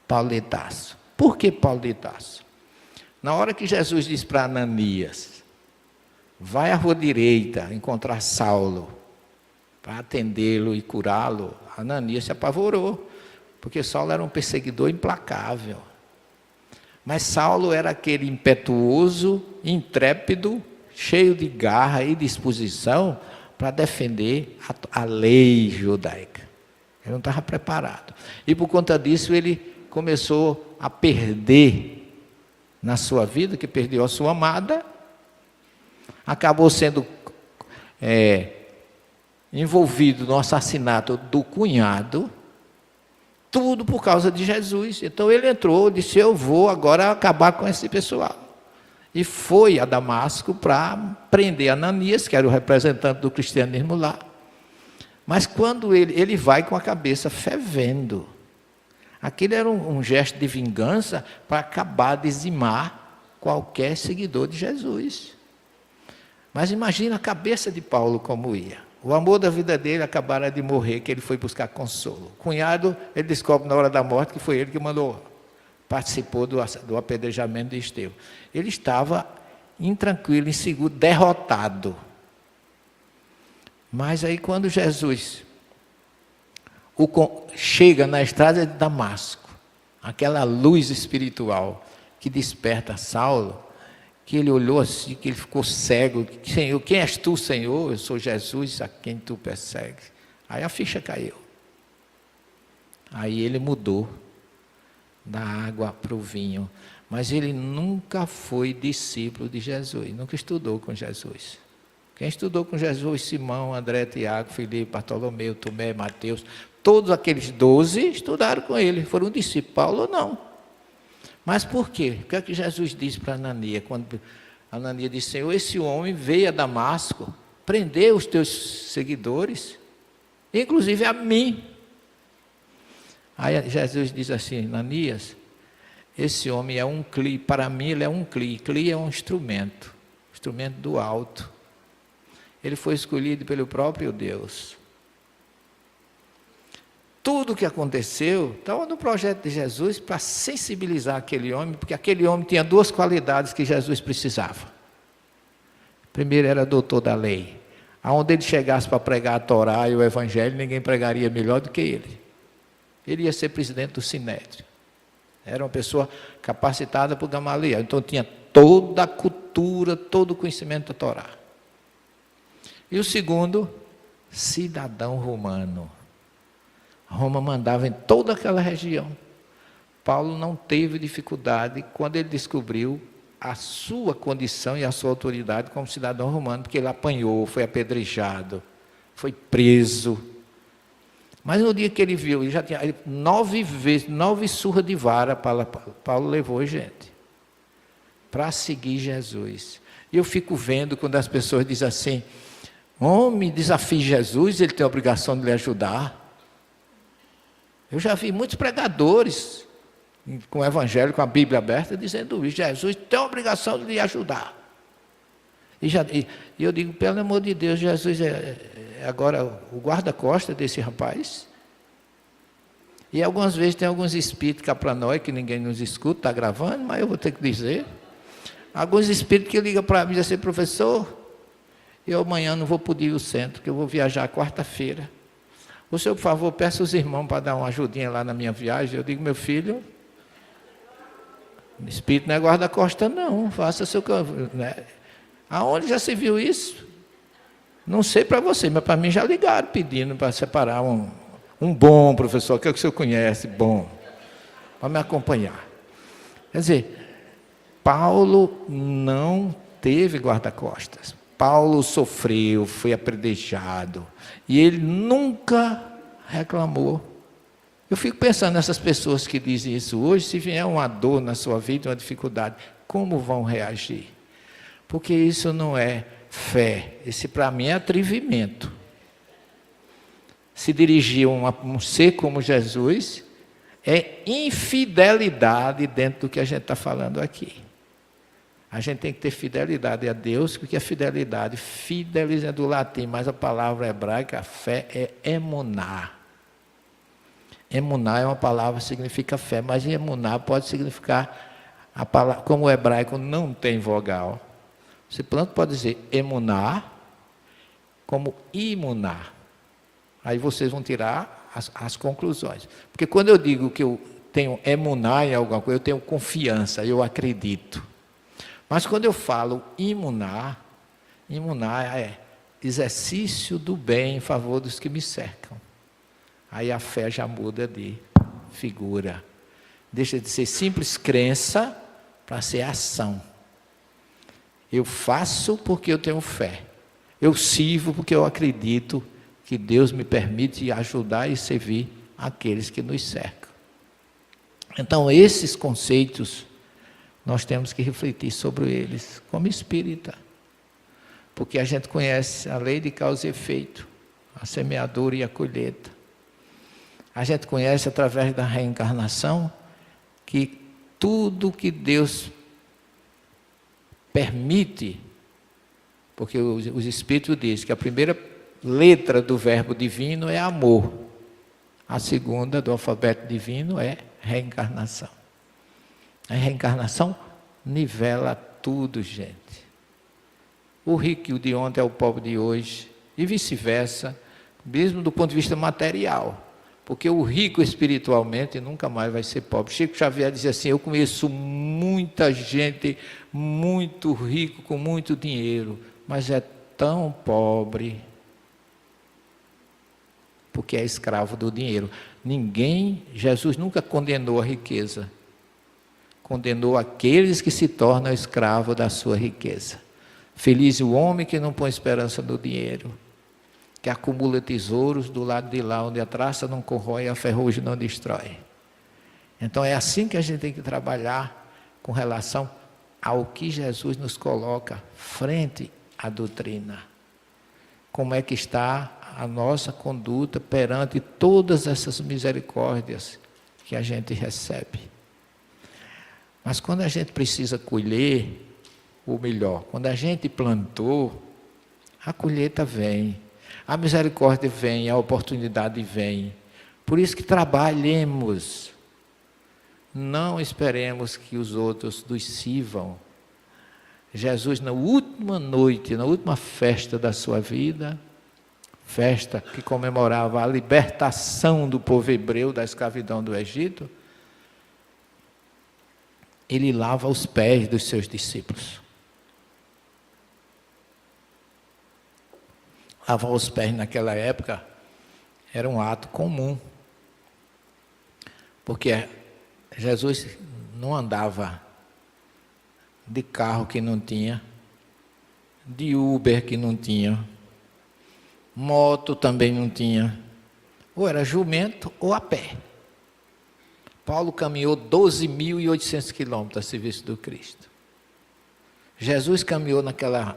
Paulo de Tarso. Por que Paulo de Tarso? Na hora que Jesus disse para Ananias, vai à rua direita encontrar Saulo, para atendê-lo e curá-lo, Ananias se apavorou, porque Saulo era um perseguidor implacável. Mas Saulo era aquele impetuoso, intrépido, cheio de garra e disposição para defender a lei judaica. Ele não estava preparado. E por conta disso ele começou a perder na sua vida, que perdeu a sua amada, acabou sendo envolvido no assassinato do cunhado, tudo por causa de Jesus. Então ele entrou, disse: eu vou agora acabar com esse pessoal. E foi a Damasco para prender Ananias, que era o representante do cristianismo lá. Mas quando ele vai com a cabeça fervendo, aquilo era um gesto de vingança para acabar, dizimar qualquer seguidor de Jesus. Mas imagina a cabeça de Paulo como ia. O amor da vida dele acabara de morrer, que ele foi buscar consolo. O cunhado, ele descobre na hora da morte que foi ele que participou do apedrejamento de Estevão. Ele estava intranquilo, inseguro, derrotado. Mas aí quando Jesus chega na estrada de Damasco, aquela luz espiritual que desperta Saulo, que ele olhou assim, que ele ficou cego: Senhor, quem és tu, Senhor? Eu sou Jesus a quem tu persegues. Aí a ficha caiu. Aí ele mudou da água para o vinho. Mas ele nunca foi discípulo de Jesus, nunca estudou com Jesus. Quem estudou com Jesus, Simão, André, Tiago, Filipe, Bartolomeu, Tomé, Mateus, todos aqueles 12 estudaram com ele, foram discípulos. Paulo não. Mas por quê? O que é que Jesus disse para Ananias? Quando Ananias disse, Senhor, esse homem veio a Damasco, prender os teus seguidores, inclusive a mim. Aí Jesus diz assim, Ananias, esse homem é um cli, para mim ele é um cli. Cli é um instrumento do alto. Ele foi escolhido pelo próprio Deus. Tudo o que aconteceu estava no projeto de Jesus para sensibilizar aquele homem, porque aquele homem tinha duas qualidades que Jesus precisava. Primeiro, era doutor da lei. Aonde ele chegasse para pregar a Torá e o Evangelho, ninguém pregaria melhor do que ele. Ele ia ser presidente do Sinédrio. Era uma pessoa capacitada por Gamaliel. Então tinha toda a cultura, todo o conhecimento da Torá. E o segundo, cidadão romano. Roma mandava em toda aquela região. Paulo não teve dificuldade quando ele descobriu a sua condição e a sua autoridade como cidadão romano, porque ele apanhou, foi apedrejado, foi preso. Mas no dia que ele viu, ele já tinha 9 surras de vara, Paulo levou gente para seguir Jesus. E eu fico vendo quando as pessoas dizem assim, homem, desafie Jesus, ele tem a obrigação de lhe ajudar. Eu já vi muitos pregadores com o Evangelho, com a Bíblia aberta, dizendo isso, Jesus tem a obrigação de lhe ajudar. E eu digo, pelo amor de Deus, Jesus é agora o guarda-costas desse rapaz. E algumas vezes tem alguns espíritos cá para nós, que ninguém nos escuta, está gravando, mas eu vou ter que dizer. Alguns espíritos que ligam para mim e dizem assim, professor, eu amanhã não vou poder ir ao centro, que eu vou viajar quarta-feira. O senhor, por favor, peça os irmãos para dar uma ajudinha lá na minha viagem. Eu digo, meu filho, espírito não é guarda-costas não, faça seu... Né? Aonde já se viu isso? Não sei para você, mas para mim já ligaram pedindo para separar um bom professor, que é o que o senhor conhece, bom, para me acompanhar. Quer dizer, Paulo não teve guarda-costas. Paulo sofreu, foi apedrejado, e ele nunca reclamou. Eu fico pensando nessas pessoas que dizem isso hoje, se vier uma dor na sua vida, uma dificuldade, como vão reagir? Porque isso não é fé, esse para mim é atrevimento. Se dirigir a um ser como Jesus é infidelidade dentro do que a gente está falando aqui. A gente tem que ter fidelidade a Deus, porque a fidelidade, fidelis é do latim, mas a palavra hebraica, a fé é emuná. Emuná é uma palavra que significa fé, mas emuná pode significar, a palavra, como o hebraico não tem vogal, você pode dizer emuná, como imuná. Aí vocês vão tirar as conclusões. Porque quando eu digo que eu tenho emuná em alguma coisa, eu tenho confiança, eu acredito. Mas quando eu falo imunar é exercício do bem em favor dos que me cercam. Aí a fé já muda de figura. Deixa de ser simples crença para ser ação. Eu faço porque eu tenho fé. Eu sirvo porque eu acredito que Deus me permite ajudar e servir aqueles que nos cercam. Então, esses conceitos, nós temos que refletir sobre eles como espírita. Porque a gente conhece a lei de causa e efeito, a semeadura e a colheita. A gente conhece através da reencarnação que tudo que Deus permite, porque os Espíritos dizem que a primeira letra do verbo divino é amor, a segunda do alfabeto divino é reencarnação. A reencarnação nivela tudo, gente. O rico de ontem é o pobre de hoje, e vice-versa, mesmo do ponto de vista material. Porque o rico espiritualmente nunca mais vai ser pobre. Chico Xavier dizia assim, eu conheço muita gente muito rico, com muito dinheiro, mas é tão pobre. porque é escravo do dinheiro. Jesus nunca condenou a riqueza. Condenou aqueles que se tornam escravos da sua riqueza. Feliz o homem que não põe esperança no dinheiro, que acumula tesouros do lado de lá, onde a traça não corrói e a ferrugem não destrói. Então é assim que a gente tem que trabalhar com relação ao que Jesus nos coloca frente à doutrina. Como é que está a nossa conduta perante todas essas misericórdias que a gente recebe. Mas quando a gente precisa colher, ou melhor, quando a gente plantou, a colheita vem, a misericórdia vem, a oportunidade vem. Por isso que trabalhemos, não esperemos que os outros nos sirvam. Jesus, na última noite, na última festa da sua vida, festa que comemorava a libertação do povo hebreu da escravidão do Egito, ele lava os pés dos seus discípulos. Lavar os pés naquela época era um ato comum, porque Jesus não andava de carro que não tinha, de Uber que não tinha, moto também não tinha, ou era jumento ou a pé. Paulo caminhou 12.800 quilômetros a serviço do Cristo. Jesus caminhou naquela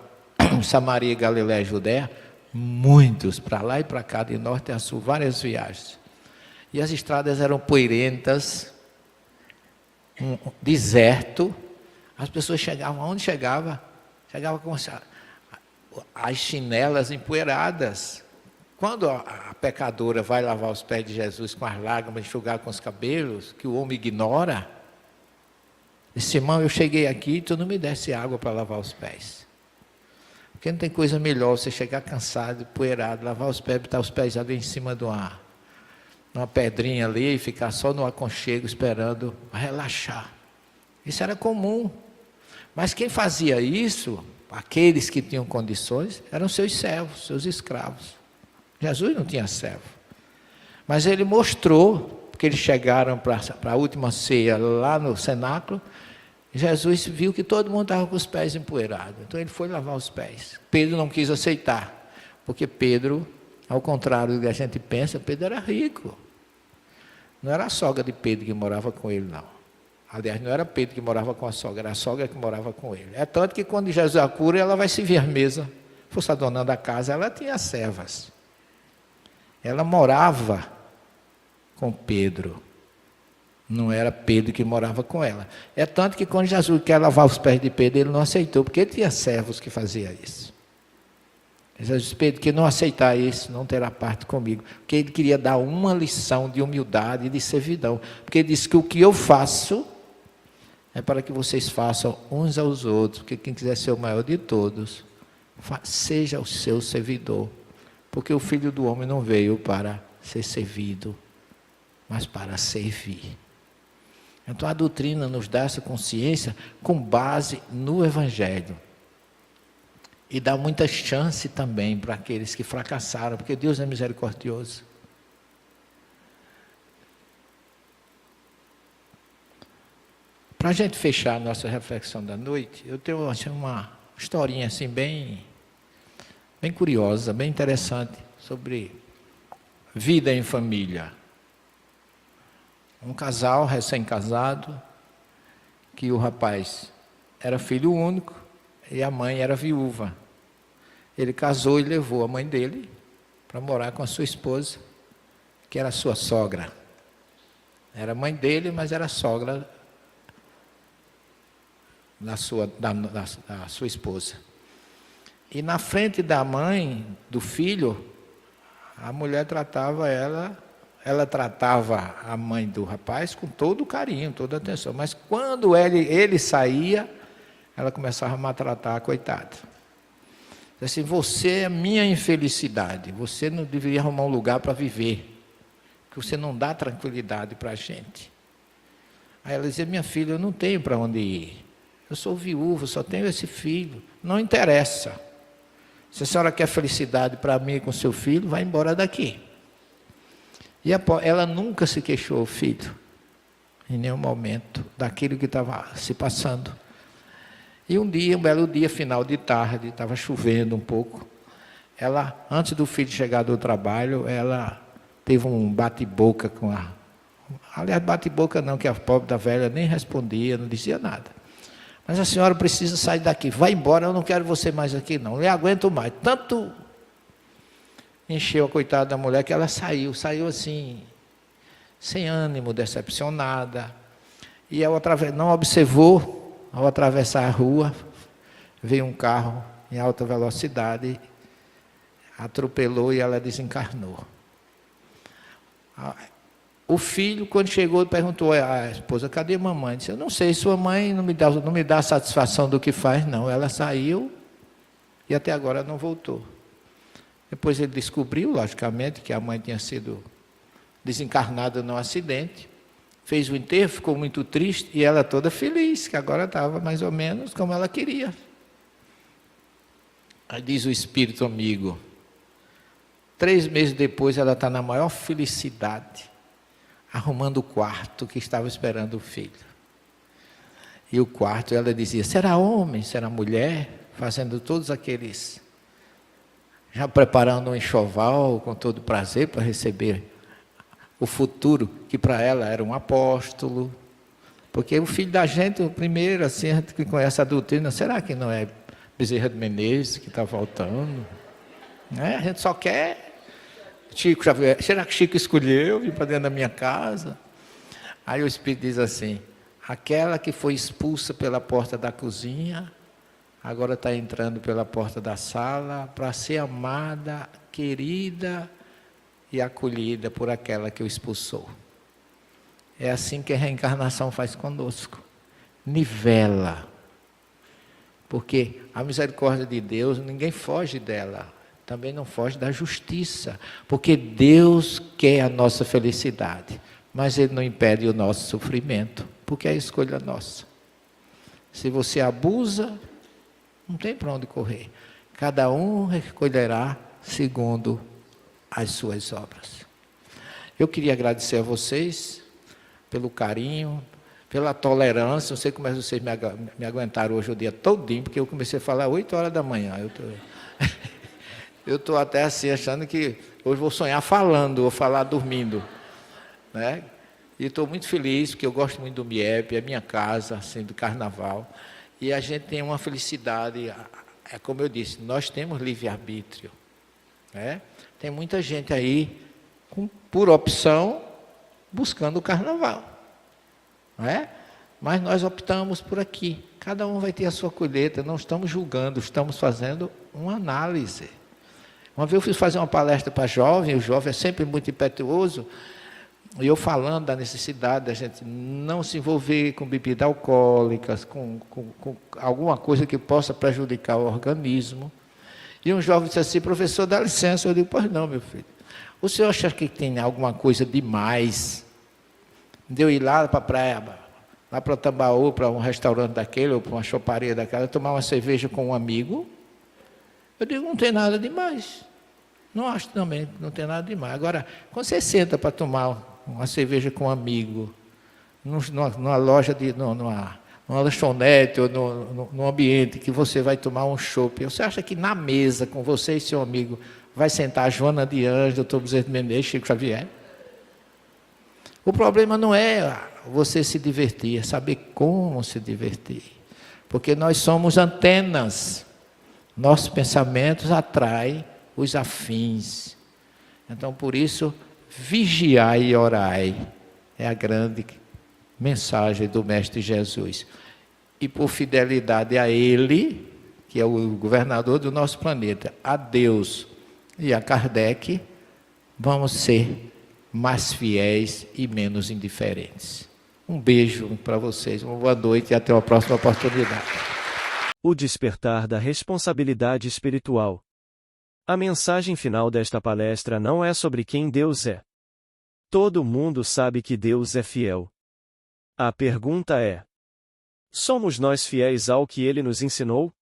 Samaria, Galiléia e Judéia, muitos, para lá e para cá, de norte a sul, várias viagens. E as estradas eram poeirentas, um deserto. As pessoas chegavam, onde chegava? Chegava com as chinelas empoeiradas. Quando a pecadora vai lavar os pés de Jesus com as lágrimas, enxugar com os cabelos, que o homem ignora, disse: irmão, eu cheguei aqui e tu não me desse água para lavar os pés. Porque não tem coisa melhor você chegar cansado, empoeirado, lavar os pés, botar os pés ali em cima de uma pedrinha ali e ficar só no aconchego esperando relaxar. Isso era comum. Mas quem fazia isso, aqueles que tinham condições, eram seus servos, seus escravos. Jesus não tinha servo. Mas ele mostrou, porque eles chegaram para a última ceia lá no cenáculo, Jesus viu que todo mundo estava com os pés empoeirados. Então ele foi lavar os pés. Pedro não quis aceitar, porque Pedro, ao contrário do que a gente pensa, Pedro era rico. Não era a sogra de Pedro que morava com ele, não. Aliás, não era Pedro que morava com a sogra, era a sogra que morava com ele. É tanto que quando Jesus a cura, ela vai servir à mesa. Fosse a dona da casa, ela tinha servas. Ela morava com Pedro. Não era Pedro que morava com ela. É tanto que quando Jesus quer lavar os pés de Pedro, ele não aceitou, porque ele tinha servos que faziam isso. Jesus disse: Pedro, que não aceitar isso, não terá parte comigo. Porque ele queria dar uma lição de humildade e de servidão. Porque ele disse que o que eu faço é para que vocês façam uns aos outros. Porque quem quiser ser o maior de todos, seja o seu servidor. Porque o Filho do Homem não veio para ser servido, mas para servir. Então a doutrina nos dá essa consciência com base no Evangelho. E dá muita chance também para aqueles que fracassaram, porque Deus é misericordioso. Para a gente fechar a nossa reflexão da noite, eu tenho uma historinha assim bem curiosa, bem interessante, sobre vida em família. Um casal recém-casado, que o rapaz era filho único e a mãe era viúva. Ele casou e levou a mãe dele para morar com a sua esposa, que era a sua sogra. Era mãe dele, mas era sogra da sua esposa. E na frente da mãe, do filho, a mulher tratava ela tratava a mãe do rapaz com todo o carinho, toda a atenção. Mas quando ele saía, ela começava a maltratar a coitada. Assim: você é minha infelicidade, você não deveria arrumar um lugar para viver, porque você não dá tranquilidade para a gente. Aí ela dizia: minha filha, eu não tenho para onde ir, eu sou viúva, só tenho esse filho, não interessa. Se a senhora quer felicidade para mim com seu filho, vai embora daqui. E ela nunca se queixou, filho, em nenhum momento, daquilo que estava se passando. E um dia, um belo dia, final de tarde, estava chovendo um pouco. Ela, antes do filho chegar do trabalho, ela teve um bate-boca com a... Aliás, bate-boca não, que a pobre da velha nem respondia, não dizia nada. Mas a senhora precisa sair daqui, vai embora, eu não quero você mais aqui não, nem aguento mais. Tanto encheu a coitada da mulher que ela saiu assim, sem ânimo, decepcionada. E não observou, ao atravessar a rua, veio um carro em alta velocidade, atropelou e ela desencarnou. O filho, quando chegou, perguntou à esposa: cadê a mamãe? Disse: eu não sei, sua mãe não me dá satisfação do que faz, não. Ela saiu e até agora não voltou. Depois ele descobriu, logicamente, que a mãe tinha sido desencarnada num acidente. Fez o enterro, ficou muito triste e ela toda feliz, que agora estava mais ou menos como ela queria. Aí diz o espírito amigo, 3 meses depois ela está na maior felicidade, arrumando o quarto que estava esperando o filho. E o quarto, ela dizia, será homem, será mulher, fazendo todos aqueles, já preparando um enxoval com todo prazer para receber o futuro, que para ela era um apóstolo, porque o filho da gente, o primeiro, assim, a gente que conhece a doutrina, será que não é Bezerra de Menezes que está voltando? A gente só quer Chico Xavier. Será que Chico escolheu vir para dentro da minha casa? Aí o Espírito diz assim, aquela que foi expulsa pela porta da cozinha, agora está entrando pela porta da sala, para ser amada, querida e acolhida por aquela que o expulsou. É assim que a reencarnação faz conosco. Nivela. Porque a misericórdia de Deus, ninguém foge dela. Também não foge da justiça. Porque Deus quer a nossa felicidade. Mas Ele não impede o nosso sofrimento. Porque é a escolha nossa. Se você abusa, não tem para onde correr. Cada um recolherá segundo as suas obras. Eu queria agradecer a vocês pelo carinho, pela tolerância. Não sei como é que vocês me aguentaram hoje o dia todinho, porque eu comecei a falar 8 horas da manhã. Eu estou até assim, achando que hoje vou sonhar falando, vou falar dormindo, né? E estou muito feliz, porque eu gosto muito do MIEP, é minha casa, assim, do carnaval. E a gente tem uma felicidade, é como eu disse, nós temos livre-arbítrio, né? Tem muita gente aí, por opção, buscando o carnaval, não é? Mas nós optamos por aqui. Cada um vai ter a sua colheita, não estamos julgando, estamos fazendo uma análise. Uma vez eu fui fazer uma palestra para jovem, o jovem é sempre muito impetuoso, e eu falando da necessidade da gente não se envolver com bebidas alcoólicas, com alguma coisa que possa prejudicar o organismo. E um jovem disse assim, professor, dá licença. Eu digo, pois não, meu filho. O senhor acha que tem alguma coisa demais de eu ir lá para a praia, lá para o Tambaú, para um restaurante daquele, ou para uma choparia daquela, tomar uma cerveja com um amigo? Eu digo, não tem nada demais. Não acho também que não tem nada demais. Agora, quando você senta para tomar uma cerveja com um amigo, numa loja, numa lanchonete ou num ambiente que você vai tomar um chopp, você acha que na mesa com você e seu amigo vai sentar Joana de Anjos, doutor Bezerra de Menezes, Chico Xavier? O problema não é você se divertir, é saber como se divertir. Porque nós somos antenas. Nossos pensamentos atraem os afins. Então, por isso, vigiai e orai. É a grande mensagem do Mestre Jesus. E por fidelidade a Ele, que é o governador do nosso planeta, a Deus e a Kardec, vamos ser mais fiéis e menos indiferentes. Um beijo para vocês, uma boa noite e até a próxima oportunidade. O despertar da responsabilidade espiritual. A mensagem final desta palestra não é sobre quem Deus é. Todo mundo sabe que Deus é fiel. A pergunta é: somos nós fiéis ao que Ele nos ensinou?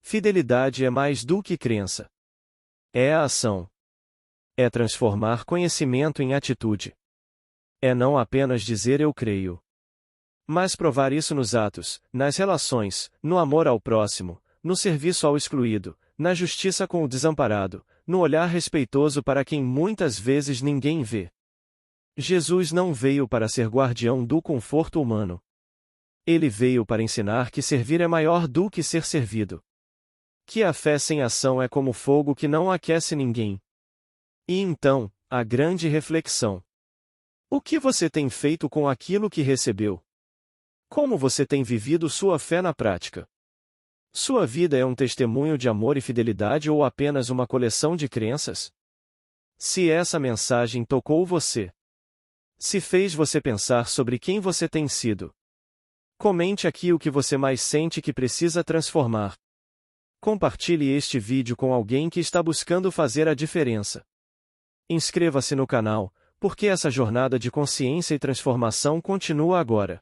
Fidelidade é mais do que crença. É a ação. É transformar conhecimento em atitude. É não apenas dizer eu creio, mas provar isso nos atos, nas relações, no amor ao próximo, no serviço ao excluído, na justiça com o desamparado, no olhar respeitoso para quem muitas vezes ninguém vê. Jesus não veio para ser guardião do conforto humano. Ele veio para ensinar que servir é maior do que ser servido. Que a fé sem ação é como fogo que não aquece ninguém. E então, a grande reflexão. O que você tem feito com aquilo que recebeu? Como você tem vivido sua fé na prática? Sua vida é um testemunho de amor e fidelidade ou apenas uma coleção de crenças? Se essa mensagem tocou você, se fez você pensar sobre quem você tem sido, comente aqui o que você mais sente que precisa transformar. Compartilhe este vídeo com alguém que está buscando fazer a diferença. Inscreva-se no canal, porque essa jornada de consciência e transformação continua agora.